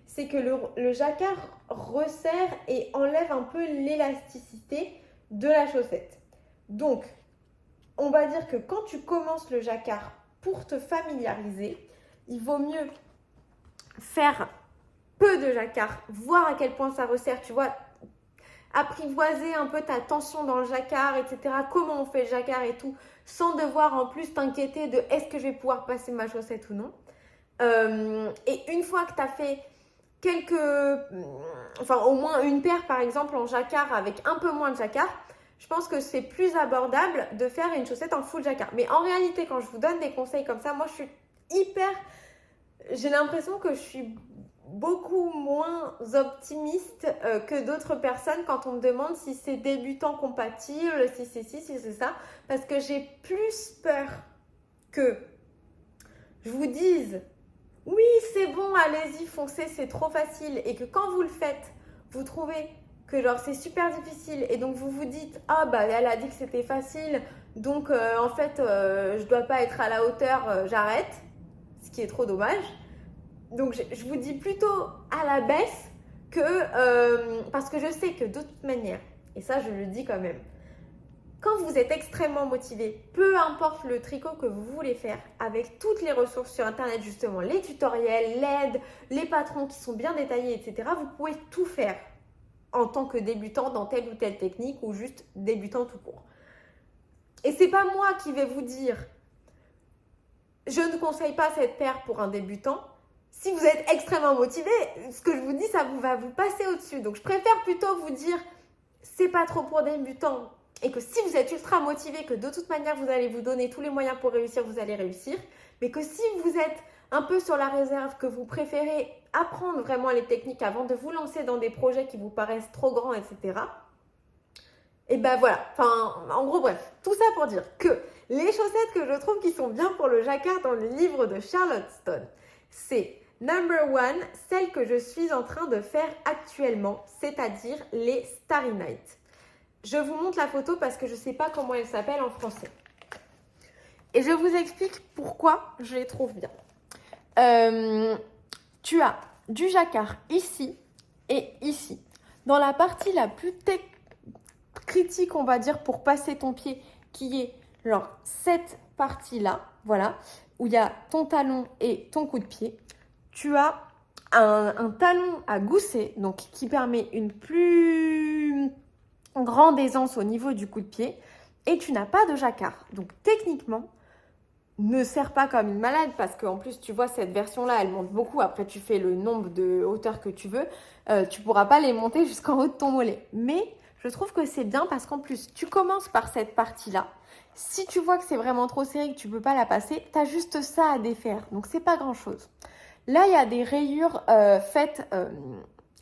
S1: c'est que le jacquard resserre et enlève un peu l'élasticité de la chaussette. Donc, on va dire que quand tu commences le jacquard pour te familiariser, il vaut mieux faire peu de jacquard, voir à quel point ça resserre, tu vois, apprivoiser un peu ta tension dans le jacquard, etc. Comment on fait le jacquard et tout, sans devoir en plus t'inquiéter de est-ce que je vais pouvoir passer ma chaussette ou non. Et une fois que tu as fait au moins une paire par exemple en jacquard avec un peu moins de jacquard, je pense que c'est plus abordable de faire une chaussette en full jacquard. Mais en réalité, quand je vous donne des conseils comme ça, moi je suis j'ai l'impression que je suis beaucoup moins optimiste que d'autres personnes quand on me demande si c'est débutant compatible, si c'est ci, si c'est ça. Parce que j'ai plus peur que je vous dise oui, c'est bon, allez-y, foncez, c'est trop facile. Et que quand vous le faites, vous trouvez que genre c'est super difficile et donc vous vous dites ah bah elle a dit que c'était facile, donc en fait je dois pas être à la hauteur, j'arrête, ce qui est trop dommage. Donc je vous dis plutôt à la baisse que parce que je sais que de toute manière, et ça je le dis quand même, quand vous êtes extrêmement motivé, peu importe le tricot que vous voulez faire, avec toutes les ressources sur internet justement, les tutoriels, l'aide, les patrons qui sont bien détaillés, etc., vous pouvez tout faire en tant que débutant dans telle ou telle technique ou juste débutant tout court. Et c'est pas moi qui vais vous dire je ne conseille pas cette paire pour un débutant. Si vous êtes extrêmement motivé, ce que je vous dis, ça va vous passer au-dessus. Donc je préfère plutôt vous dire c'est pas trop pour débutants et que si vous êtes ultra motivé, que de toute manière vous allez vous donner tous les moyens pour réussir, vous allez réussir. Mais que si vous êtes un peu sur la réserve, que vous préférez apprendre vraiment les techniques avant de vous lancer dans des projets qui vous paraissent trop grands, etc. Et ben voilà, en gros bref, tout ça pour dire que les chaussettes que je trouve qui sont bien pour le jacquard dans le livre de Charlotte Stone, c'est number one, celle que je suis en train de faire actuellement, c'est-à-dire les Starry Night. Je vous montre la photo parce que je ne sais pas comment elle s'appelle en français. Et je vous explique pourquoi je les trouve bien. Tu as du jacquard ici et ici. Dans la partie la plus critique, on va dire, pour passer ton pied, qui est genre cette partie-là, voilà, où il y a ton talon et ton coup de pied. Tu as un talon à gousset, donc qui permet une plus grande aisance au niveau du coup de pied. Et tu n'as pas de jacquard. Donc techniquement, ne serre pas comme une malade parce qu'en plus, tu vois, cette version-là, elle monte beaucoup. Après, tu fais le nombre de hauteurs que tu veux. Tu ne pourras pas les monter jusqu'en haut de ton mollet. Mais je trouve que c'est bien parce qu'en plus, tu commences par cette partie-là. Si tu vois que c'est vraiment trop serré, que tu ne peux pas la passer, tu as juste ça à défaire. Donc, c'est pas grand-chose. Là, il y a des rayures faites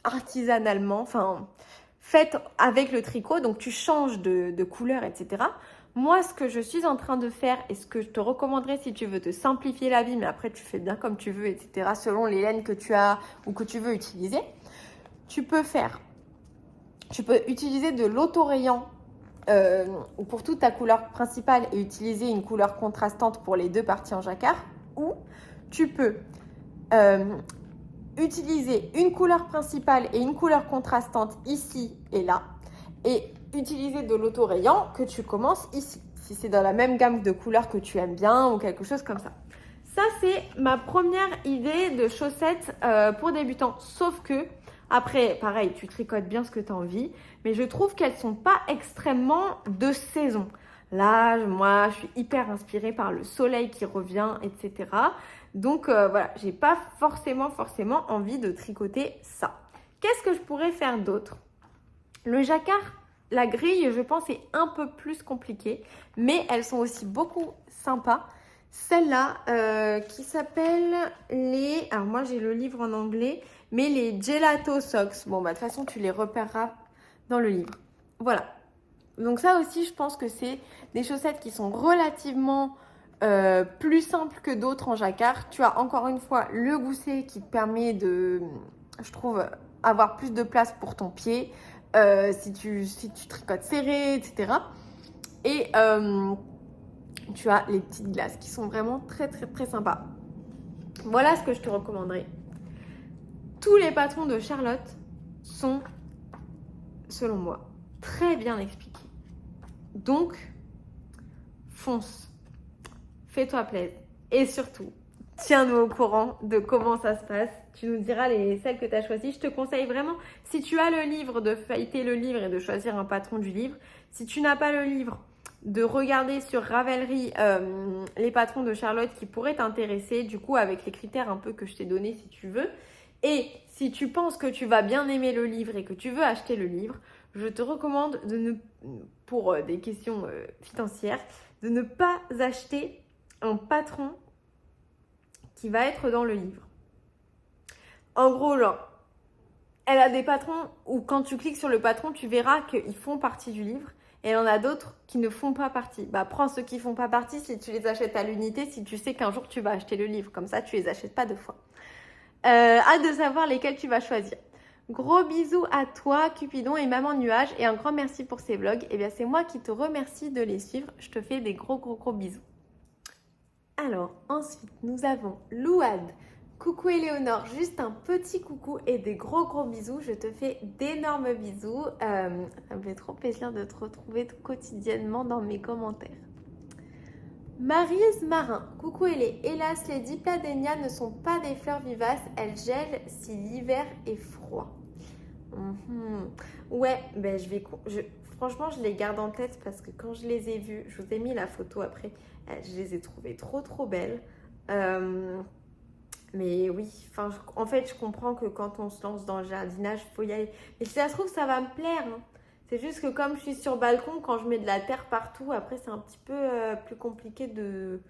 S1: artisanalement, enfin, faites avec le tricot. Donc, tu changes de couleur, etc. Moi, ce que je suis en train de faire et ce que je te recommanderais si tu veux te simplifier la vie, mais après, tu fais bien comme tu veux, etc., selon les laines que tu as ou que tu veux utiliser, tu peux utiliser de l'autorayant pour toute ta couleur principale et utiliser une couleur contrastante pour les deux parties en jacquard, ou tu peux utiliser une couleur principale et une couleur contrastante ici et là, et utiliser de l'autorayant que tu commences ici, si c'est dans la même gamme de couleurs que tu aimes bien ou quelque chose comme ça. Ça, c'est ma première idée de chaussettes pour débutants, sauf que après, pareil, tu tricotes bien ce que tu as envie, mais je trouve qu'elles ne sont pas extrêmement de saison. Là, moi, je suis hyper inspirée par le soleil qui revient, etc. Donc, voilà, j'ai pas forcément envie de tricoter ça. Qu'est-ce que je pourrais faire d'autre? Le jacquard, La grille, je pense, est un peu plus compliquée, mais elles sont aussi beaucoup sympas. Celle-là, qui s'appelle les... Alors moi, j'ai le livre en anglais, mais les Gelato Socks. Bon, bah de toute façon, tu les repéreras dans le livre. Voilà. Donc ça aussi, je pense que c'est des chaussettes qui sont relativement plus simples que d'autres en jacquard. Tu as encore une fois le gousset qui te permet de, je trouve, avoir plus de place pour ton pied si tu tricotes serré, etc. Et tu as les petites glaces qui sont vraiment très très très sympas. Voilà ce que je te recommanderais. Tous les patrons de Charlotte sont, selon moi, très bien expliqués. Donc, fonce, fais-toi plaisir et surtout, tiens-nous au courant de comment ça se passe. Tu nous diras celles que tu as choisies. Je te conseille vraiment, si tu as le livre, de feuilleter le livre et de choisir un patron du livre. Si tu n'as pas le livre, de regarder sur Ravelry les patrons de Charlotte qui pourraient t'intéresser, du coup avec les critères un peu que je t'ai donnés si tu veux. Et si tu penses que tu vas bien aimer le livre et que tu veux acheter le livre, je te recommande pour des questions financières, de ne pas acheter un patron qui va être dans le livre. En gros, genre, elle a des patrons où quand tu cliques sur le patron, tu verras qu'ils font partie du livre. Et il y en a d'autres qui ne font pas partie. Bah, prends ceux qui ne font pas partie si tu les achètes à l'unité, si tu sais qu'un jour tu vas acheter le livre. Comme ça, tu les achètes pas deux fois. Hâte de savoir lesquels tu vas choisir. Gros bisous à toi, Cupidon et Maman Nuage. Et un grand merci pour ces vlogs. Eh bien, c'est moi qui te remercie de les suivre. Je te fais des gros bisous. Alors, ensuite, nous avons Louad. Coucou Éléonore, juste un petit coucou et des gros bisous. Je te fais d'énormes bisous. Ça me fait trop plaisir de te retrouver quotidiennement dans mes commentaires. Maryse Marin, coucou Elé. Hélas, les dipladénias ne sont pas des fleurs vivaces. Elles gèlent si l'hiver est froid. Ouais, ben franchement, je les garde en tête parce que quand je les ai vues, je vous ai mis la photo après, je les ai trouvées trop belles. Mais oui, en fait, je comprends que quand on se lance dans le jardinage, il faut y aller. Et si ça se trouve, ça va me plaire. Hein. C'est juste que comme je suis sur balcon, quand je mets de la terre partout, après, c'est un petit peu plus compliqué de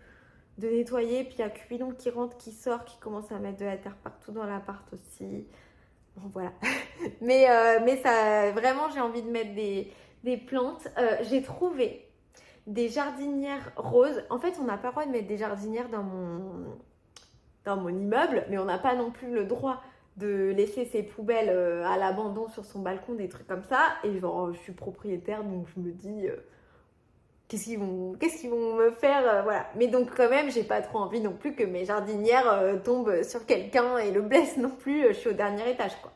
S1: nettoyer. Puis il y a Cupidon qui rentre, qui sort, qui commence à mettre de la terre partout dans l'appart aussi. Bon, voilà. mais ça, vraiment, j'ai envie de mettre des plantes. J'ai trouvé des jardinières roses. En fait, on n'a pas le droit de mettre des jardinières dans mon immeuble, mais on n'a pas non plus le droit de laisser ses poubelles à l'abandon sur son balcon, des trucs comme ça. Et genre, je suis propriétaire, donc je me dis, qu'est-ce qu'ils vont me faire voilà. Mais donc quand même, j'ai pas trop envie non plus que mes jardinières tombent sur quelqu'un et le blessent non plus. Je suis au dernier étage, quoi.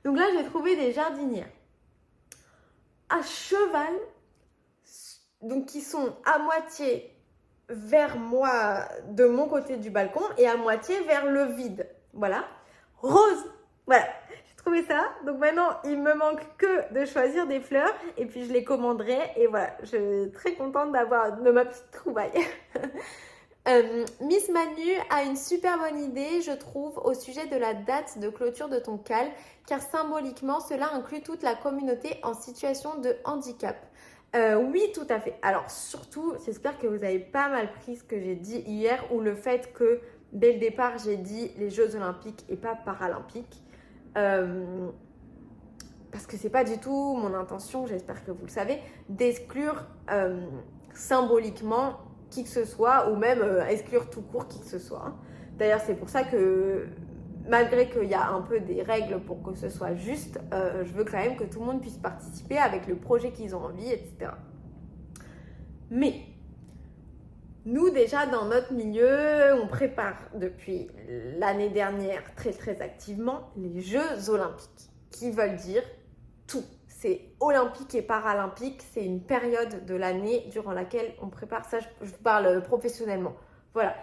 S1: Donc là, j'ai trouvé des jardinières à cheval, donc qui sont à moitié vers moi, de mon côté du balcon, et à moitié vers le vide. Voilà. Rose. Voilà. J'ai trouvé ça. Donc maintenant, il me manque que de choisir des fleurs, et puis je les commanderai. Et voilà, je suis très contente de ma petite trouvaille. Miss Manu a une super bonne idée, je trouve, au sujet de la date de clôture de ton cal, car symboliquement, cela inclut toute la communauté en situation de handicap. Oui, tout à fait. Alors surtout, j'espère que vous avez pas mal pris ce que j'ai dit hier, ou le fait que dès le départ, j'ai dit les Jeux Olympiques et pas Paralympiques. Parce que c'est pas du tout mon intention, j'espère que vous le savez, d'exclure symboliquement qui que ce soit, ou même exclure tout court qui que ce soit. D'ailleurs, c'est pour ça que, malgré qu'il y a un peu des règles pour que ce soit juste, je veux quand même que tout le monde puisse participer avec le projet qu'ils ont envie, etc. Mais, nous déjà, dans notre milieu, on prépare depuis l'année dernière très activement les Jeux Olympiques, qui veulent dire tout. C'est olympique et paralympique, c'est une période de l'année durant laquelle on prépare ça, je parle professionnellement. Voilà.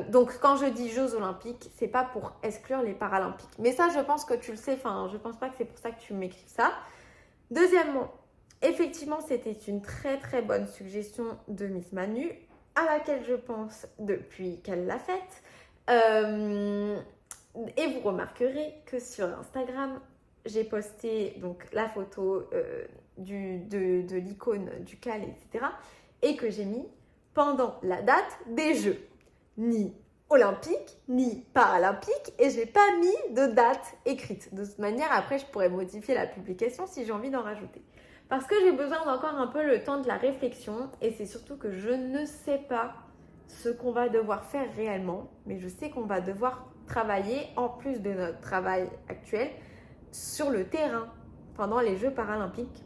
S1: Donc quand je dis Jeux Olympiques, c'est pas pour exclure les Paralympiques. Mais ça, je pense que tu le sais, je pense pas que c'est pour ça que tu m'écris ça. Deuxièmement, effectivement, c'était une très bonne suggestion de Miss Manu, à laquelle je pense depuis qu'elle l'a faite. Et vous remarquerez que sur Instagram, j'ai posté donc la photo de l'icône du cal, etc. Et que j'ai mis pendant la date des Jeux. Ni olympique, ni paralympique. Et j'ai pas mis de date écrite. De toute manière, après, je pourrais modifier la publication si j'ai envie d'en rajouter. Parce que j'ai besoin d'encore un peu le temps de la réflexion. Et c'est surtout que je ne sais pas ce qu'on va devoir faire réellement. Mais je sais qu'on va devoir travailler, en plus de notre travail actuel, sur le terrain pendant les Jeux paralympiques.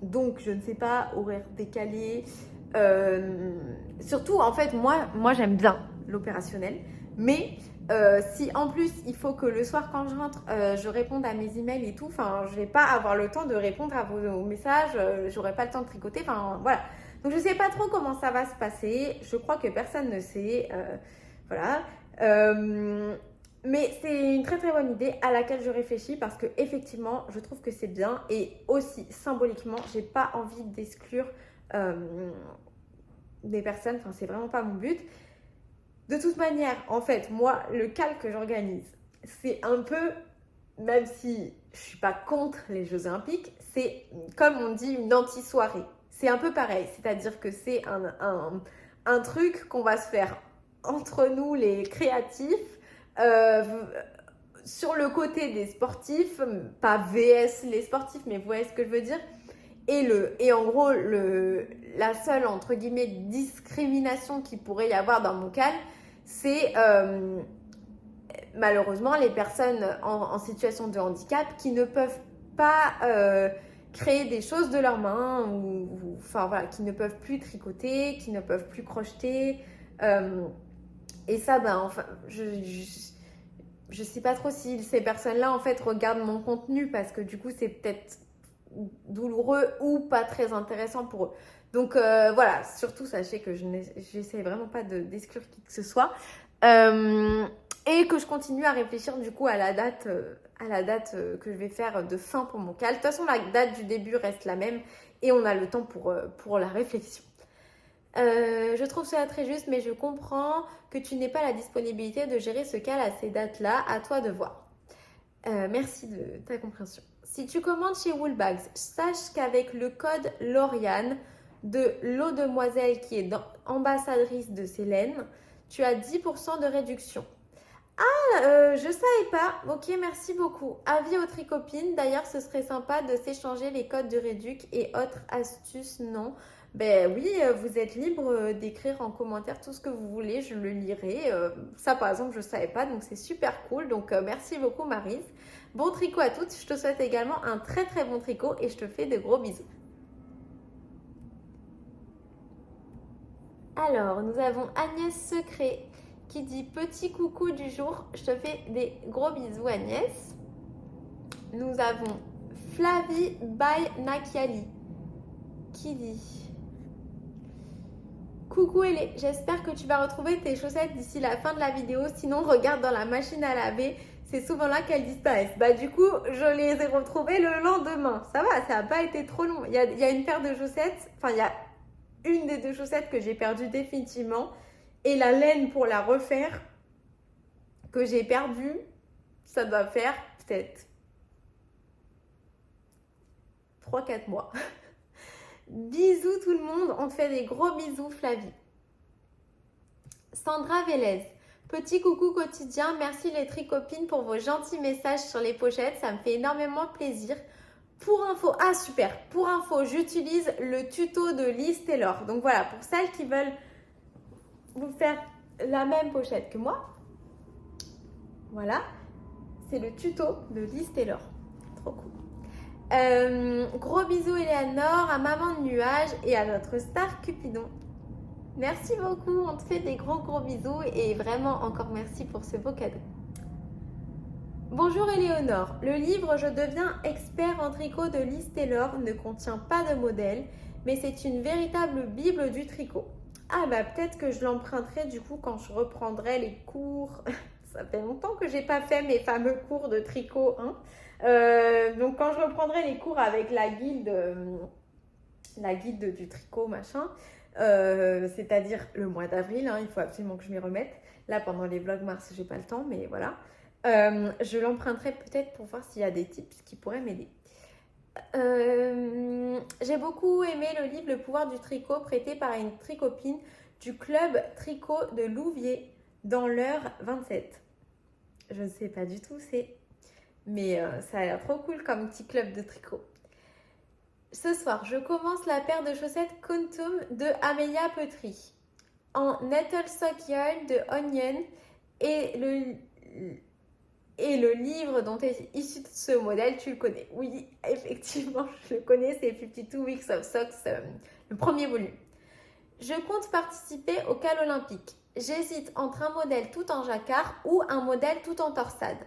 S1: Donc, je ne sais pas, horaire décalé. Surtout, en fait, moi j'aime bien l'opérationnel. Mais si en plus, il faut que le soir, quand je rentre, je réponde à mes emails et tout, enfin, je vais pas avoir le temps de répondre à vos messages. J'aurai pas le temps de tricoter. Enfin, voilà. Donc, je sais pas trop comment ça va se passer. Je crois que personne ne sait. Voilà. Mais c'est une très très bonne idée à laquelle je réfléchis parce que effectivement, je trouve que c'est bien et aussi symboliquement, j'ai pas envie d'exclure des personnes. Enfin, c'est vraiment pas mon but. De toute manière, en fait, moi, le cal que j'organise, c'est un peu, même si je suis pas contre les Jeux Olympiques, c'est comme on dit une anti-soirée. C'est un peu pareil, c'est-à-dire que c'est un truc qu'on va se faire entre nous les créatifs. Sur le côté des sportifs, pas VS les sportifs, mais vous voyez ce que je veux dire. Et en gros, la seule, entre guillemets, discrimination qu'il pourrait y avoir dans mon cal, c'est malheureusement les personnes en situation de handicap qui ne peuvent pas créer des choses de leurs mains, enfin voilà, qui ne peuvent plus tricoter, qui ne peuvent plus crocheter. Et ça, ben, enfin, je sais pas trop si ces personnes-là, en fait, regardent mon contenu parce que du coup, c'est peut-être douloureux ou pas très intéressant pour eux. Donc voilà, surtout sachez que je n'essaie vraiment pas d'exclure qui que ce soit. Et que je continue à réfléchir du coup à la date que je vais faire de fin pour mon cal. De toute façon, la date du début reste la même et on a le temps pour la réflexion. Je trouve cela très juste, mais je comprends que tu n'aies pas la disponibilité de gérer ce cal à ces dates-là. À toi de voir. Merci de ta compréhension. Si tu commandes chez Woolbags, sache qu'avec le code Lauriane de l'eau demoiselle qui est ambassadrice de Célène, tu as 10% de réduction. Ah, je savais pas. Ok, merci beaucoup. Avis aux tricopines. D'ailleurs, ce serait sympa de s'échanger les codes de réduc et autres astuces, non? Ben oui, vous êtes libre d'écrire en commentaire tout ce que vous voulez, je le lirai. Ça, par exemple, je ne savais pas, donc c'est super cool. Donc, merci beaucoup, Maryse. Bon tricot à toutes. Je te souhaite également un très très bon tricot et je te fais de gros bisous. Alors, nous avons Agnès Secret qui dit petit coucou du jour. Je te fais des gros bisous, Agnès. Nous avons Flavie by Nakiali qui dit coucou Elé, j'espère que tu vas retrouver tes chaussettes d'ici la fin de la vidéo. Sinon, regarde dans la machine à laver. C'est souvent là qu'elles disparaissent. Bah du coup, je les ai retrouvées le lendemain. Ça va, ça n'a pas été trop long. Il y a une paire de chaussettes. Enfin, il y a une des deux chaussettes que j'ai perdue définitivement. Et la laine pour la refaire que j'ai perdue, ça doit faire peut-être 3-4 mois. Bisous tout le monde, on te fait des gros bisous Flavie. Sandra Vélez, petit coucou quotidien, merci les tricopines pour vos gentils messages sur les pochettes, ça me fait énormément plaisir. Pour info, ah super, pour info, j'utilise le tuto de Liz Taylor. Donc voilà, pour celles qui veulent vous faire la même pochette que moi, voilà, c'est le tuto de Liz Taylor. Trop cool. Gros bisous Eleanor, à Maman de Nuage et à notre star Cupidon. Merci beaucoup, on te fait des gros bisous et vraiment encore merci pour ce beau cadeau. Bonjour Éléonore, le livre Je deviens expert en tricot de Liz Taylor ne contient pas de modèle, mais c'est une véritable bible du tricot. Ah bah peut-être que je l'emprunterai du coup quand je reprendrai les cours. Ça fait longtemps que j'ai pas fait mes fameux cours de tricot, hein. Donc quand je reprendrai les cours avec la guilde du tricot machin, c'est-à-dire le mois d'avril, hein, il faut absolument que je m'y remette. Là pendant les vlogs mars j'ai pas le temps, mais voilà. Je l'emprunterai peut-être pour voir s'il y a des tips qui pourraient m'aider. J'ai beaucoup aimé le livre Le pouvoir du tricot prêté par une tricopine du club tricot de Louviers dans l'heure 27. Je ne sais pas du tout c'est, mais ça a l'air trop cool comme petit club de tricot. Ce soir, je commence la paire de chaussettes Quantum de Amelia Petry en Nettle Sock Yarn de Onion et le livre dont est issu ce modèle, tu le connais. Oui, effectivement, je le connais, c'est 52 Weeks of Socks, le premier volume. Je compte participer au cal olympique. J'hésite entre un modèle tout en jacquard ou un modèle tout en torsade.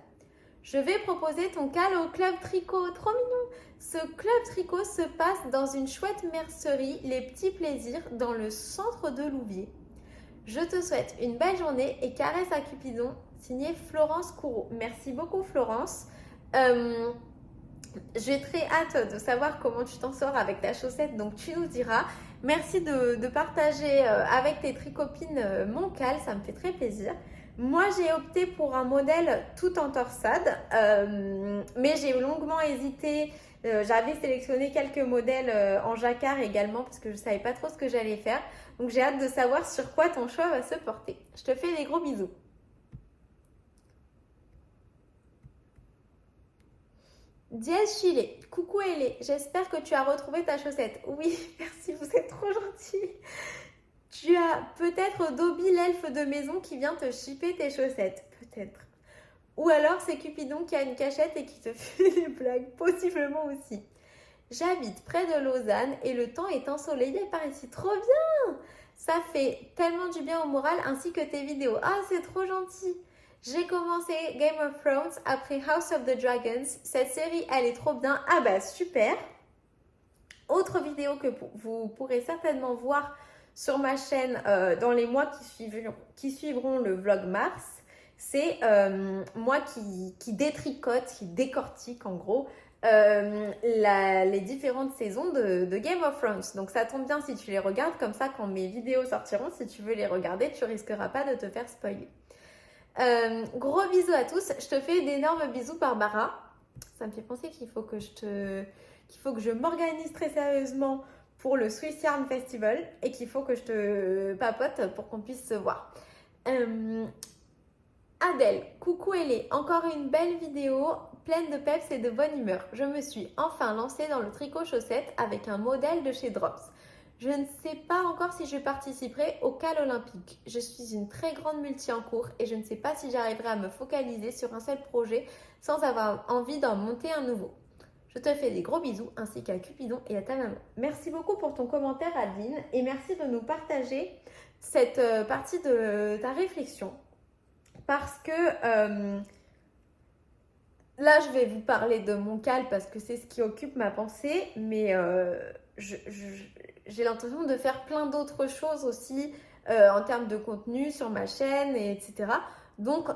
S1: Je vais proposer ton cal au club tricot, trop mignon. Ce club tricot se passe dans une chouette mercerie, Les Petits Plaisirs, dans le centre de Louviers. Je te souhaite une belle journée et caresse à Cupidon, signé Florence Courreau. Merci beaucoup Florence. J'ai très hâte de savoir comment tu t'en sors avec ta chaussette, donc tu nous diras. Merci de partager avec tes tricopines mon cal, ça me fait très plaisir. Moi, j'ai opté pour un modèle tout en torsade, mais j'ai longuement hésité. J'avais sélectionné quelques modèles en jacquard également parce que je ne savais pas trop ce que j'allais faire. Donc, j'ai hâte de savoir sur quoi ton choix va se porter. Je te fais des gros bisous. Dièse Chilé, coucou Elé, j'espère que tu as retrouvé ta chaussette. Oui, merci, vous êtes trop gentils. Tu as peut-être Dobby l'elfe de maison qui vient te shipper tes chaussettes, peut-être. Ou alors c'est Cupidon qui a une cachette et qui te fait des blagues, possiblement aussi. J'habite près de Lausanne et le temps est ensoleillé par ici. Trop bien! Ça fait tellement du bien au moral ainsi que tes vidéos. Ah, c'est trop gentil! J'ai commencé Game of Thrones après House of the Dragons. Cette série, elle est trop bien. Ah bah super! Autre vidéo que vous pourrez certainement voir sur ma chaîne dans les mois qui suivront le vlog mars, c'est moi qui détricote, qui décortique en gros les différentes saisons de Game of Thrones. Donc ça tombe bien si tu les regardes, comme ça quand mes vidéos sortiront, si tu veux les regarder, tu risqueras pas de te faire spoiler. Gros bisous à tous, je te fais d'énormes bisous Barbara. Ça me fait penser qu'il faut que je m'organise très sérieusement pour le Swiss Yarn Festival et qu'il faut que je te papote pour qu'on puisse se voir. Adèle, coucou Elé, encore une belle vidéo pleine de peps et de bonne humeur. Je me suis enfin lancée dans le tricot chaussette avec un modèle de chez Drops. Je ne sais pas encore si je participerai au cal olympique. Je suis une très grande multi en cours et je ne sais pas si j'arriverai à me focaliser sur un seul projet sans avoir envie d'en monter un nouveau. Je te fais des gros bisous ainsi qu'à Cupidon et à ta maman. Merci beaucoup pour ton commentaire Adeline et merci de nous partager cette partie de ta réflexion. Parce que là, je vais vous parler de mon cal parce que c'est ce qui occupe ma pensée, mais j'ai l'intention de faire plein d'autres choses aussi en termes de contenu sur ma chaîne, etc. Donc,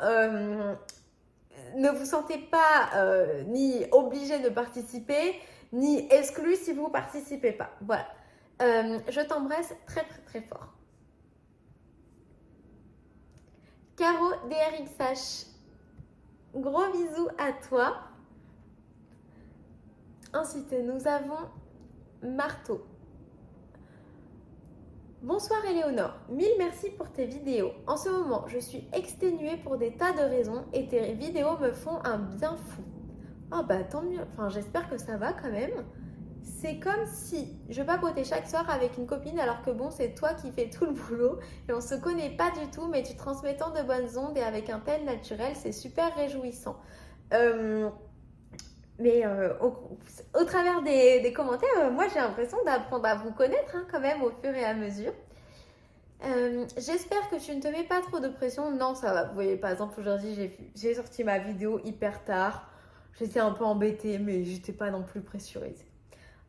S1: ne vous sentez pas ni obligé de participer, ni exclu si vous ne participez pas. Voilà. Je t'embrasse très très très fort. Caro DRXH, gros bisous à toi. Ensuite, nous avons Marteau. Bonsoir Éléonore, mille merci pour tes vidéos. En ce moment, je suis exténuée pour des tas de raisons et tes vidéos me font un bien fou. Ah bah tant mieux, enfin j'espère que ça va quand même. C'est comme si je papotais chaque soir avec une copine alors que bon, c'est toi qui fais tout le boulot et on se connaît pas du tout, mais tu transmets tant de bonnes ondes et avec un tel naturel, c'est super réjouissant. Mais au travers des commentaires, moi j'ai l'impression d'apprendre à vous connaître quand même au fur et à mesure. J'espère que tu ne te mets pas trop de pression. Non, ça va. Vous voyez, par exemple, aujourd'hui, j'ai sorti ma vidéo hyper tard. J'étais un peu embêtée, mais j'étais pas non plus pressurisée.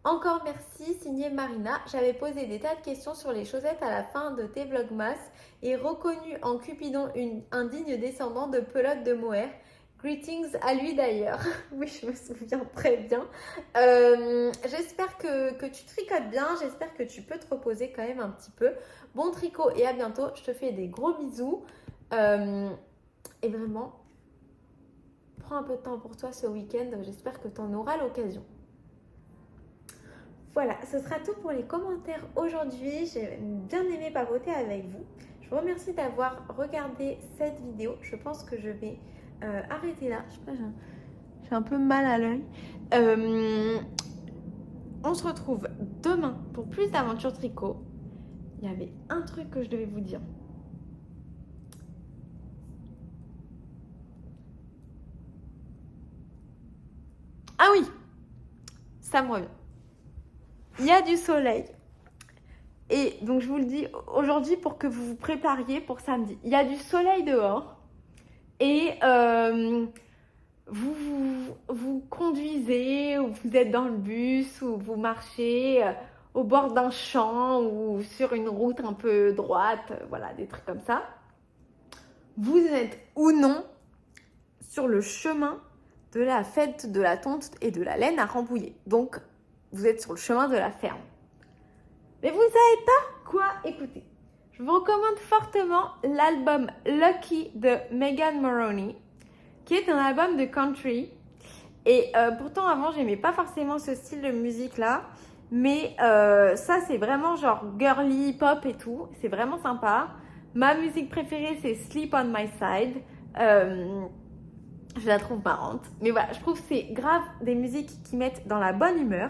S1: Encore merci, signé Marina. J'avais posé des tas de questions sur les chaussettes à la fin de tes vlogmas et reconnu en Cupidon un digne descendant de Pelote de Moher. Greetings à lui d'ailleurs. Oui, je me souviens très bien. J'espère que tu tricotes bien. J'espère que tu peux te reposer quand même un petit peu. Bon tricot et à bientôt. Je te fais des gros bisous. Et vraiment, prends un peu de temps pour toi ce week-end. J'espère que tu en auras l'occasion. Voilà, ce sera tout pour les commentaires aujourd'hui. J'ai bien aimé papoter avec vous. Je vous remercie d'avoir regardé cette vidéo. Je pense que je vais arrêter là. Je sais pas, j'ai un peu mal à l'œil. On se retrouve demain pour plus d'aventures tricot. Il y avait un truc que je devais vous dire. Ah oui, ça me revient. Il y a du soleil. Et donc je vous le dis aujourd'hui pour que vous vous prépariez pour samedi. Il y a du soleil dehors. Et vous conduisez, ou vous êtes dans le bus, ou vous marchez au bord d'un champ ou sur une route un peu droite, voilà, des trucs comme ça. Vous êtes ou non sur le chemin de la fête de la tonte et de la laine à Rambouillet. Donc, vous êtes sur le chemin de la ferme. Mais vous ne savez pas quoi écouter. Je vous recommande fortement l'album Lucky de Megan Moroney, qui est un album de country. Et pourtant, avant, j'aimais pas forcément ce style de musique-là. Mais ça, c'est vraiment genre girly, pop et tout. C'est vraiment sympa. Ma musique préférée, c'est Sleep on My Side. Je la trouve marrante. Mais voilà, je trouve que c'est grave des musiques qui mettent dans la bonne humeur.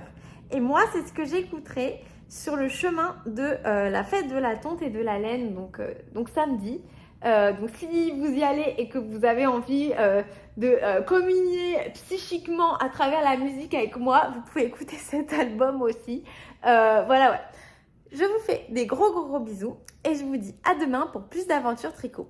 S1: Et moi, c'est ce que j'écouterai sur le chemin de la fête de la tonte et de la laine, donc samedi. Donc si vous y allez et que vous avez envie de communier psychiquement à travers la musique avec moi, vous pouvez écouter cet album aussi. Voilà, ouais. Je vous fais des gros bisous et je vous dis à demain pour plus d'aventures tricot.